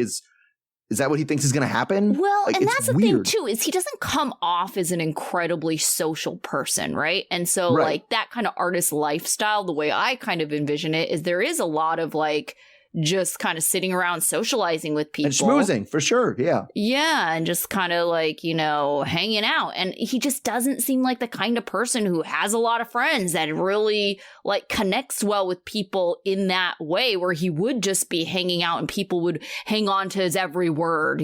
is that what he thinks is going to happen? Well, like, and that's the thing, too, is he doesn't come off as an incredibly social person, right? And so, like, that kind of artist lifestyle, the way I kind of envision it, is there is a lot of, like, just kind of sitting around socializing with people. And schmoozing, for sure, yeah. Yeah, and just kind of, like, hanging out. And he just doesn't seem like the kind of person who has a lot of friends that really, like, connects well with people in that way, where he would just be hanging out and people would hang on to his every word,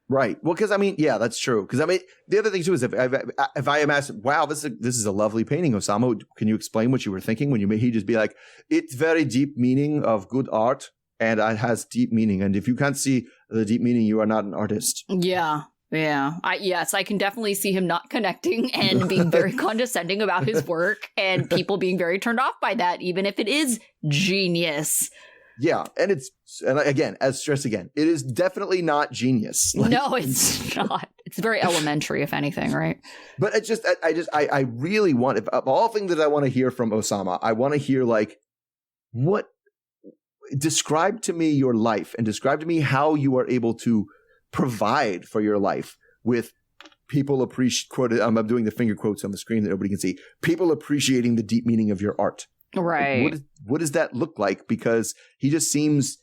Right. Well, because, I mean, yeah, that's true. Because, I mean, the other thing, too, is if I am asked, wow, this is a lovely painting, Oussama, can you explain what you were thinking when he'd just be like, it's very deep meaning of good art, and it has deep meaning. And if you can't see the deep meaning, you are not an artist. Yeah. Yeah. Yes, I can definitely see him not connecting and being very condescending about his work and people being very turned off by that, even if it is genius. Yeah, and again, as stressed again, it is definitely not genius. Like, no, it's not. It's very elementary, if anything, right? But I really want, of all things that I want to hear from Oussama, I want to hear like, describe to me your life and describe to me how you are able to provide for your life with people I'm doing the finger quotes on the screen that nobody can see. People appreciating the deep meaning of your art. Right. Like, what does that look like? Because he just seems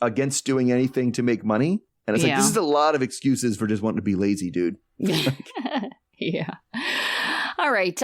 against doing anything to make money. And it's like, this is a lot of excuses for just wanting to be lazy, dude. Yeah. All right.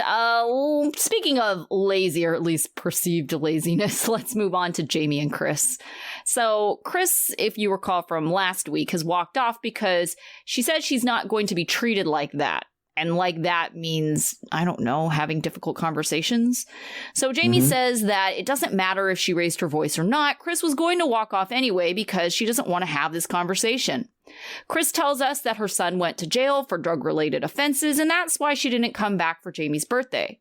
Speaking of lazy, or at least perceived laziness, let's move on to Jeyme and Kris. So Kris, if you recall from last week, has walked off because she said she's not going to be treated like that. And like that means, I don't know, having difficult conversations. So Jeyme says that it doesn't matter if she raised her voice or not. Kris was going to walk off anyway because she doesn't want to have this conversation. Kris tells us that her son went to jail for drug-related offenses, and that's why she didn't come back for Jeyme's birthday.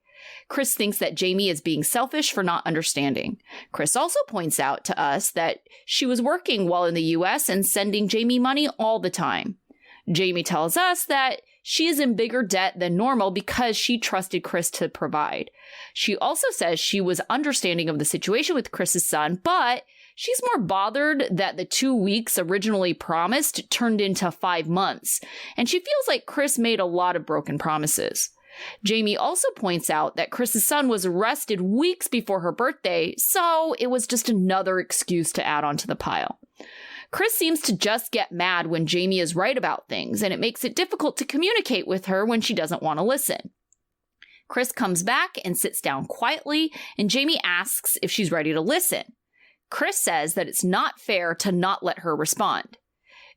Kris thinks that Jeyme is being selfish for not understanding. Kris also points out to us that she was working while in the U.S. and sending Jeyme money all the time. Jeyme tells us that she is in bigger debt than normal because she trusted Kris to provide. She also says she was understanding of the situation with Kris's son, but she's more bothered that the 2 weeks originally promised turned into 5 months, and she feels like Kris made a lot of broken promises. Jeyme also points out that Kris's son was arrested weeks before her birthday, so it was just another excuse to add onto the pile. Kris seems to just get mad when Jeyme is right about things, and it makes it difficult to communicate with her when she doesn't want to listen. Kris comes back and sits down quietly, and Jeyme asks if she's ready to listen. Kris says that it's not fair to not let her respond.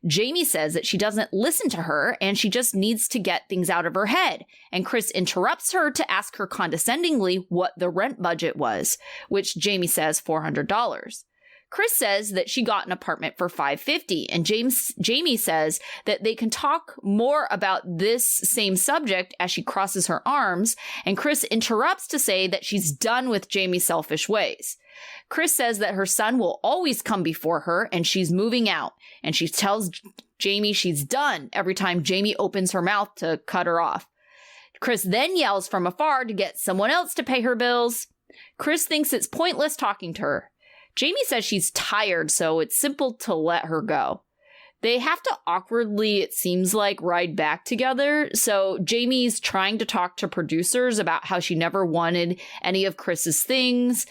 Jeyme says that she doesn't listen to her and she just needs to get things out of her head, and Kris interrupts her to ask her condescendingly what the rent budget was, which Jeyme says $400. Kris says that she got an apartment for $550, and Jeyme says that they can talk more about this same subject as she crosses her arms, and Kris interrupts to say that she's done with Jeyme's selfish ways. Kris says that her son will always come before her, and she's moving out, and she tells Jeyme she's done every time Jeyme opens her mouth to cut her off. Kris then yells from afar to get someone else to pay her bills. Kris thinks it's pointless talking to her. Jeyme says she's tired, so it's simple to let her go. They have to awkwardly, it seems like, ride back together. So Jeyme's trying to talk to producers about how she never wanted any of Kris's things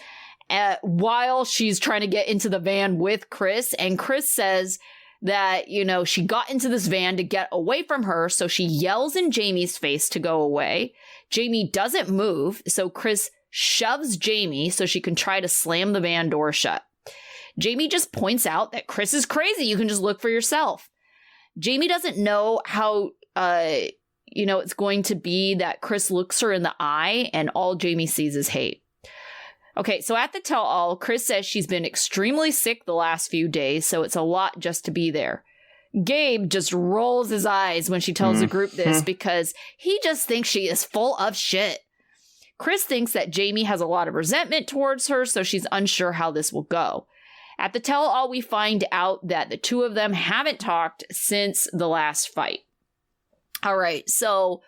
while she's trying to get into the van with Kris. And Kris says that, she got into this van to get away from her. So she yells in Jeyme's face to go away. Jeyme doesn't move. So Kris shoves Jeyme so she can try to slam the van door shut. Jeyme just points out that Kris is crazy. You can just look for yourself. Jeyme doesn't know how, it's going to be that Kris looks her in the eye and all Jeyme sees is hate. Okay, so at the tell-all, Kris says she's been extremely sick the last few days, so it's a lot just to be there. Gabe just rolls his eyes when she tells the group this because he just thinks she is full of shit. Kris thinks that Jeyme has a lot of resentment towards her, so she's unsure how this will go. At the tell-all, we find out that the two of them haven't talked since the last fight. All right, so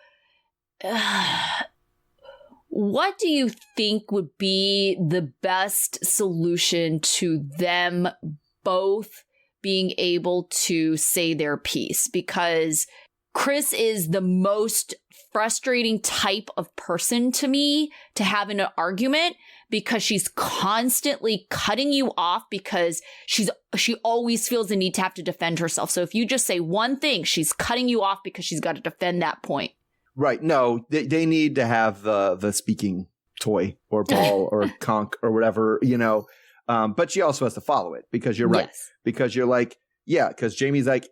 what do you think would be the best solution to them both being able to say their piece? Because Kris is the most frustrating type of person to me to have in an argument because she's constantly cutting you off because she always feels the need to have to defend herself. So if you just say one thing, she's cutting you off because she's got to defend that point. Right. No, they need to have the speaking toy or ball or conch or whatever, but she also has to follow it because you're right. Yes. Because you're like, because Jeyme's like,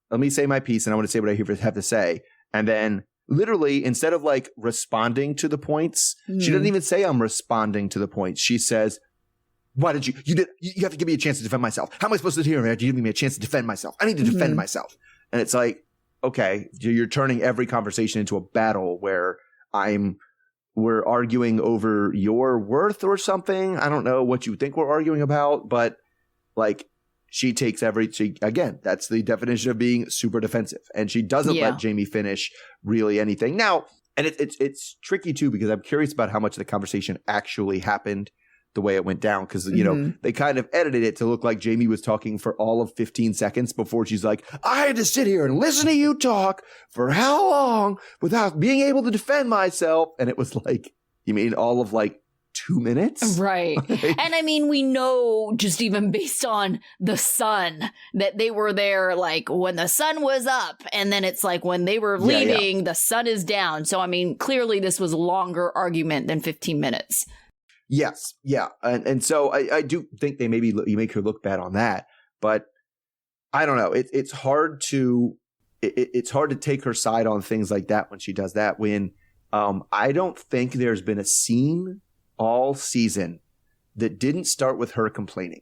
let me say my piece and I want to say what I have to say. And then literally, instead of like responding to the points, she doesn't even say I'm responding to the points. She says, why did you have to give me a chance to defend myself. How am I supposed to hear after you give me a chance to defend myself? I need to defend myself. And it's like, okay, you're turning every conversation into a battle where we're arguing over your worth or something. I don't know what you think we're arguing about, but like she takes again, that's the definition of being super defensive. And she doesn't let Jeyme finish really anything. Now, and it's tricky too, because I'm curious about how much of the conversation actually happened the way it went down. Because, they kind of edited it to look like Jeyme was talking for all of 15 seconds before she's like, I had to sit here and listen to you talk for how long without being able to defend myself. And it was like, you mean all of like 2 minutes? Right. And I mean, we know just even based on the sun that they were there like when the sun was up, and then it's like when they were leaving, the sun is down. So, I mean, clearly this was a longer argument than 15 minutes. Yes. Yeah. And so I do think you make her look bad on that, but I don't know. It's hard to take her side on things like that when she does that, when I don't think there's been a scene all season that didn't start with her complaining.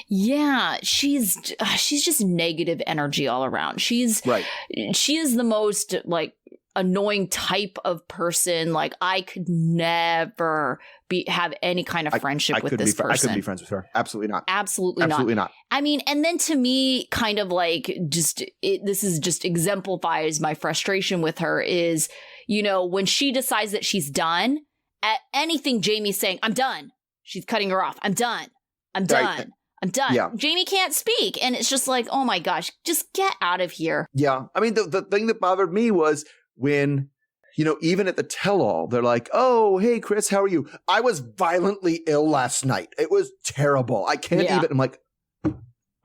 Yeah, she's just negative energy all around. She is the most like annoying type of person. Like I could never have any kind of friendship with this person. I couldn't be friends with her. Absolutely not. Absolutely not. I mean, and then to me, kind of like this is just exemplifies my frustration with her is, when she decides that she's done at anything Jeyme's saying, I'm done. She's cutting her off. I'm done. I'm done. Right. I'm done. Yeah. Jeyme can't speak. And it's just like, oh my gosh, just get out of here. Yeah. I mean, the thing that bothered me was when, even at the tell-all, they're like, oh, hey, Kris, how are you? I was violently ill last night. It was terrible. I can't even. I'm like,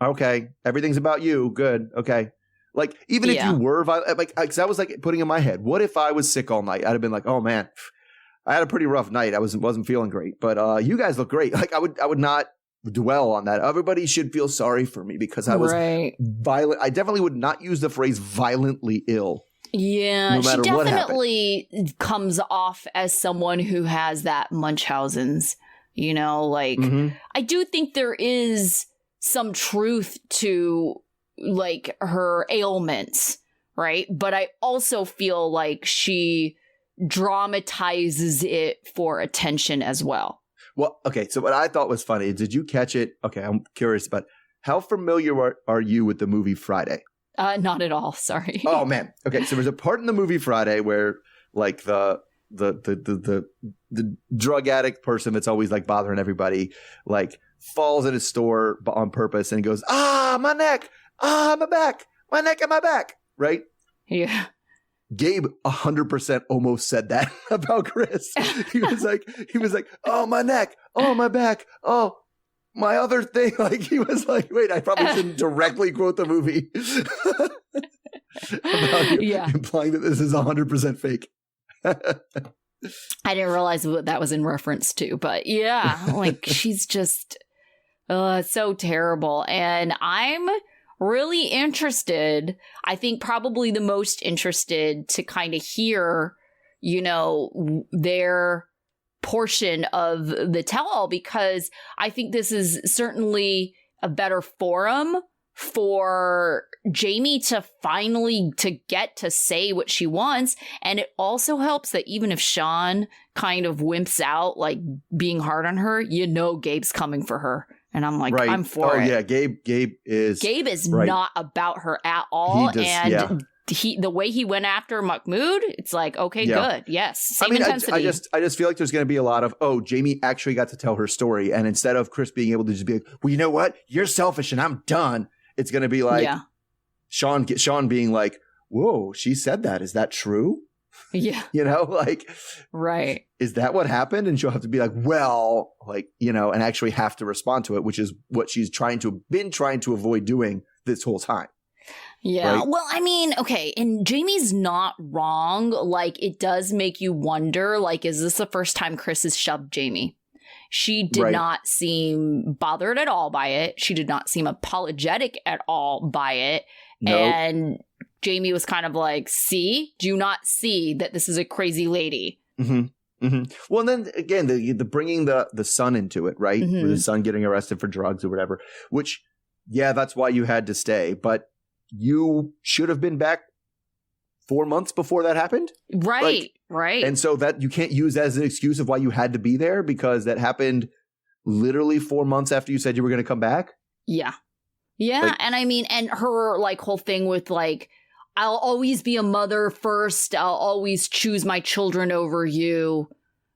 okay, everything's about you. Good. Okay. Like, even if you were violent, like, because I was like putting in my head, what if I was sick all night? I'd have been like, oh man, I had a pretty rough night. I wasn't feeling great, but you guys look great. Like I would not dwell on that. Everybody should feel sorry for me because I was violent. I definitely would not use the phrase violently ill. Yeah, she definitely comes off as someone who has that Munchausen's You know, like, I do think there is some truth to, like, her ailments, right? But I also feel like she dramatizes it for attention as well. Well, okay, so what I thought was funny, did you catch it? Okay, I'm curious about how familiar are you with the movie Friday? Not at all, sorry. Oh, man. Okay, so there's a part in the movie Friday where, like, the drug addict person that's always like bothering everybody, like falls at his store on purpose and goes, my neck, my back, my neck and my back. Right? Yeah. Gabe 100% almost said that about Kris. He was like, oh, my neck, oh, my back, oh, my other thing. Like, he was like, wait, I probably shouldn't directly quote the movie. Implying that this is 100% fake. I didn't realize what that was in reference to, but yeah, like she's just so terrible. And I'm really interested, I think probably the most interested to kind of hear, you know, their portion of the tell-all, because I think this is certainly a better forum for Jeyme to finally to get to say what she wants. And it also helps that even if Sean kind of wimps out, like being hard on her, you know, Gabe's coming for her. And I'm like, I'm for it. Oh yeah, Gabe is right. Not about her at all. The way he went after Mahmoud, it's like, okay, good. Yes. Same intensity. I just feel like there's going to be a lot of, Jeyme actually got to tell her story. And instead of Kris being able to just be like, well, you know what? You're selfish and I'm done. It's going to be like Sean being like, whoa, she said that. Is that true? Yeah. You know, like, right. Is that what happened? And she'll have to be like, well, like, you know, and actually have to respond to it, which is what she's been trying to avoid doing this whole time. Yeah. Right? Well, I mean, okay. And Jeyme's not wrong. Like, it does make you wonder, like, is this the first time Kris has shoved Jeyme? She did not seem bothered at all by it. She did not seem apologetic at all by it. Nope. And Jeyme was kind of like, do you not see that this is a crazy lady? Mm-hmm. Mm-hmm. Well, and then again, the bringing the son into it, right? Mm-hmm. With the son getting arrested for drugs or whatever, which, yeah, that's why you had to stay. But you should have been back 4 months before that happened. Right, right. And so that you can't use as an excuse of why you had to be there, because that happened literally 4 months after you said you were going to come back. Yeah. Yeah. Like, and I mean, and her like whole thing with like, I'll always be a mother first. I'll always choose my children over you.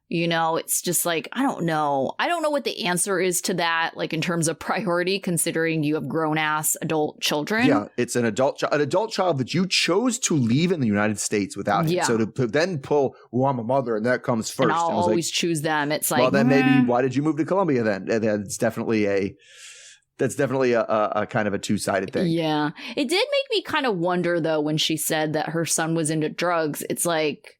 You know, it's just like, I don't know. I don't know what the answer is to that, like in terms of priority, considering you have grown ass adult children. Yeah, it's an adult child that you chose to leave in the United States without him. Yeah. So to then pull, well, I'm a mother, and that comes first. And I'll always choose them. It's like, well, then maybe why did you move to Colombia then? And that's definitely a kind of a two-sided thing. Yeah. It did make me kind of wonder, though, when she said that her son was into drugs. It's like,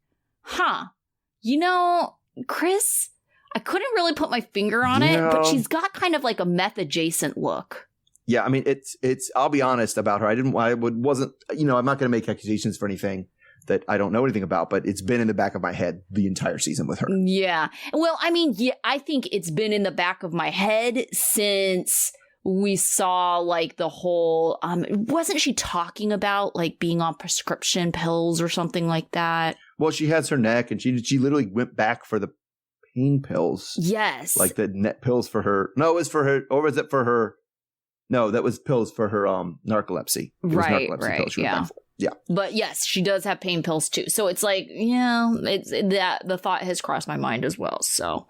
you know, Kris, I couldn't really put my finger on it, but she's got kind of like a meth adjacent look. Yeah, I mean, it's. I'll be honest about her. I'm not going to make accusations for anything that I don't know anything about, but it's been in the back of my head the entire season with her. Yeah. Well, I mean, yeah, I think it's been in the back of my head since we saw like the whole, wasn't she talking about like being on prescription pills or something like that? Well, she has her neck, and she literally went back for the pain pills. Yes. Like the net pills for her. No, it was for her, or was it for her? No, that was pills for her narcolepsy. Right, pills she went back for. Yeah. But yes, she does have pain pills too. So it's like, yeah, it's that the thought has crossed my mind as well. So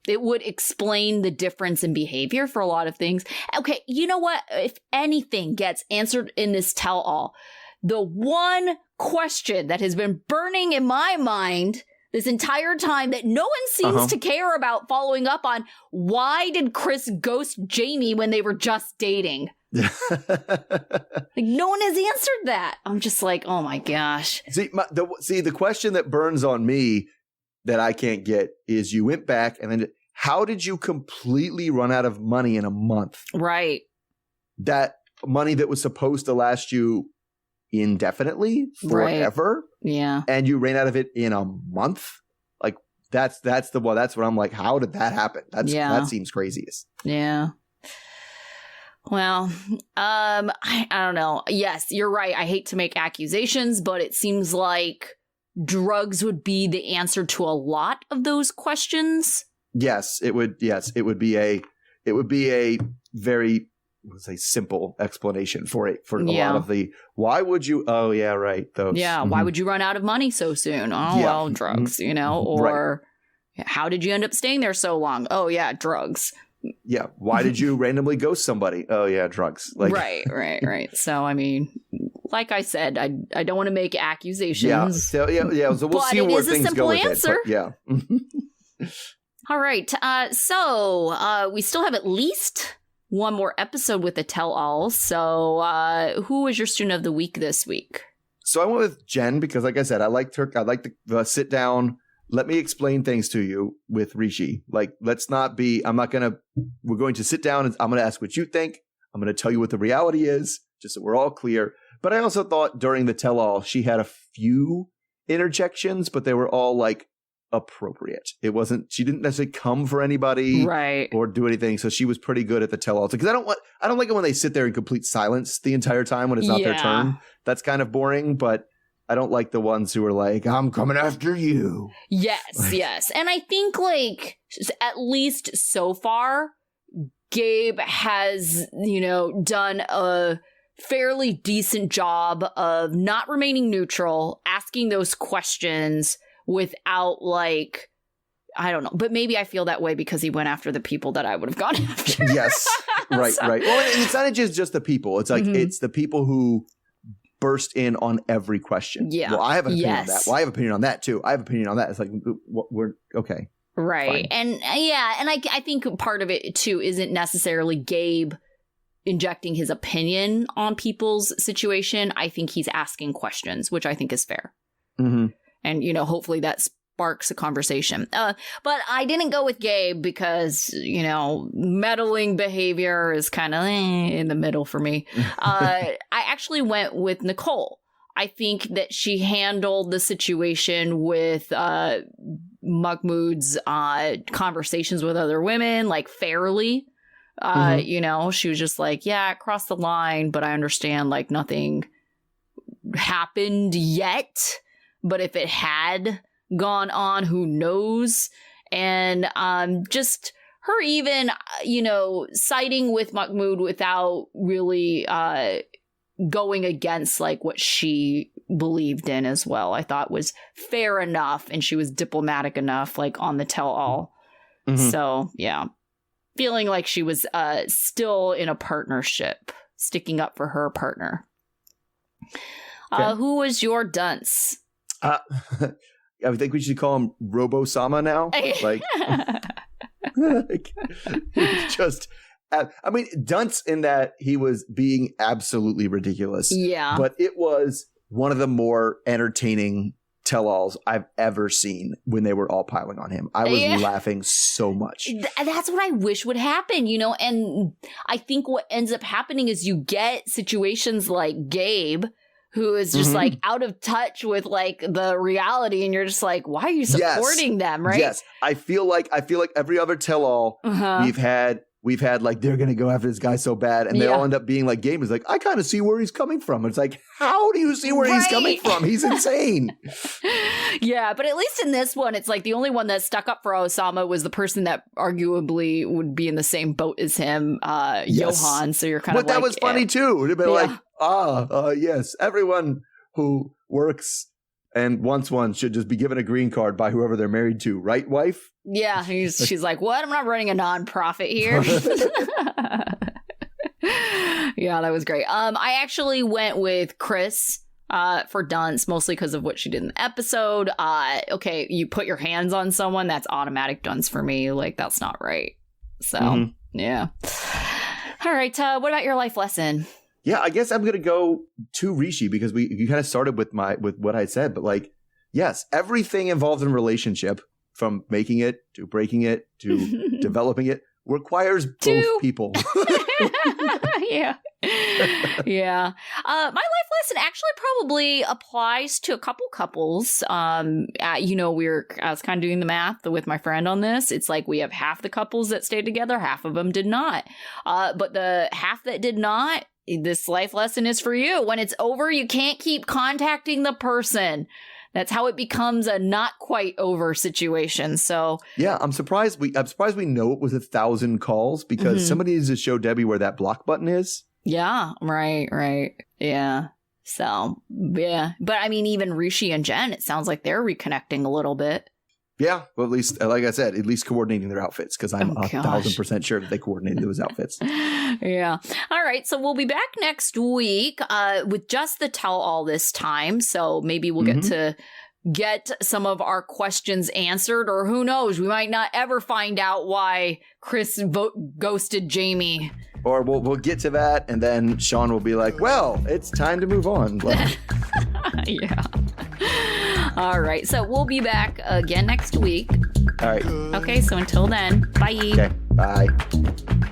it would explain the difference in behavior for a lot of things. Okay, you know what? If anything gets answered in this tell-all, the one question that has been burning in my mind this entire time that no one seems to care about following up on, why did Kris ghost Jeyme when they were just dating? Like, no one has answered that. I'm just like, oh my gosh. See, the question that burns on me that I can't get is, you went back, and then how did you completely run out of money in a month? Right. That money that was supposed to last you indefinitely, forever. Right. Yeah. And you ran out of it in a month? Like, That's the one. That's what I'm like, how did that happen? That seems craziest. Yeah. Well, I don't know. Yes, you're right. I hate to make accusations, but it seems like drugs would be the answer to a lot of those questions. Yes, it would. Yes, it would be a very, let's say, simple explanation for a lot of the, why would you, oh yeah, right. Those. Yeah. Why would you run out of money so soon? Oh, well, drugs, or how did you end up staying there so long? Oh yeah, drugs. Yeah. Why did you randomly ghost somebody? Oh yeah, drugs. Like, right. So, I mean, like I said, I don't want to make accusations. Yeah. So we'll see where things go with it. But yeah. All right. So we still have at least one more episode with the tell-all. So who was your student of the week this week? So I went with Jenn because, like I said, I liked her. I like the sit down. Let me explain things to you with Rishi. Like, we're going to sit down and I'm going to ask what you think. I'm going to tell you what the reality is, just so we're all clear. But I also thought during the tell-all, she had a few interjections, but they were all like appropriate. She didn't necessarily come for anybody or do anything. So she was pretty good at the tell-all. Because I don't like it when they sit there in complete silence the entire time when it's not their turn. That's kind of boring, but I don't like the ones who are like, I'm coming after you. Yes. And I think, like, at least so far, Gabe has, done a fairly decent job of not remaining neutral, asking those questions without, like, I don't know. But maybe I feel that way because he went after the people that I would have gone after. Yes. Right. Well, and it's not just the people. It's like, it's the people who burst in on every question. Yeah. Well, I have an opinion on that. Well, I have an opinion on that too. I have an opinion on that. It's like, we're okay. Right. Fine. And I think part of it too isn't necessarily Gabe injecting his opinion on people's situation. I think he's asking questions, which I think is fair. Mm-hmm. And, hopefully that sparks a conversation. But I didn't go with Gabe because, meddling behavior is kind of in the middle for me. I actually went with Nicole. I think that she handled the situation with Mahmoud's conversations with other women, like, fairly. She was just like, yeah, it crossed the line, but I understand, like, nothing happened yet. But if it had gone on, who knows? And just her even, siding with Mahmoud without really going against, like, what she believed in as well, I thought was fair enough. And she was diplomatic enough, like, on the tell-all. So, yeah. Feeling like she was still in a partnership, sticking up for her partner. Okay. Who was your dunce? I think we should call him Robo-sama now. Just, I mean, dunce in that he was being absolutely ridiculous. Yeah. But it was one of the more entertaining tell-alls I've ever seen when they were all piling on him. I was laughing so much. That's what I wish would happen, and I think what ends up happening is you get situations like Gabe, who is just like out of touch with, like, the reality, and you're just like, why are you supporting them, right? Yes. I feel like every other tell-all we've had like, they're gonna go after this guy so bad, and they all end up being like, Gabe is like, I kind of see where he's coming from. It's like, how do you see where he's coming from? He's insane. Yeah, but at least in this one, it's like the only one that stuck up for Oussama was the person that arguably would be in the same boat as him, Johan. So you're kind of like, that was funny too. It'd be like, yes, everyone who works and wants one should just be given a green card by whoever they're married to, right, wife? Yeah, she's like, what? I'm not running a nonprofit here. Yeah, that was great. I actually went with Kris for dunce, mostly because of what she did in the episode. Okay, you put your hands on someone, that's automatic dunce for me. Like, that's not right. So, yeah. All right, what about your life lesson? Yeah, I guess I'm gonna go to Rishi because you kind of started with what I said, but like, yes, everything involved in a relationship, from making it to breaking it to developing it, requires both people. Yeah. My life lesson actually probably applies to a couple couples. I was kind of doing the math with my friend on this. It's like we have half the couples that stayed together, half of them did not. But the half that did not, this life lesson is for you. When it's over, you can't keep contacting the person. That's how it becomes a not quite over situation. So yeah, I'm surprised we know it was 1,000 calls because somebody needs to show Debbie where that block button is. yeah, right. Yeah. So, yeah. But I mean, even Rishi and Jenn, it sounds like they're reconnecting a little bit. Yeah, well, at least, like I said, at least coordinating their outfits because I'm 1,000% sure that they coordinated those outfits. Yeah. All right. So we'll be back next week with just the tell-all this time. So maybe we'll get to get some of our questions answered, or who knows, we might not ever find out why Kris ghosted Jeyme. Or we'll get to that, and then Sean will be like, well, it's time to move on. Like, yeah. All right. So we'll be back again next week. all right. Okay. So until then, bye. Okay, bye.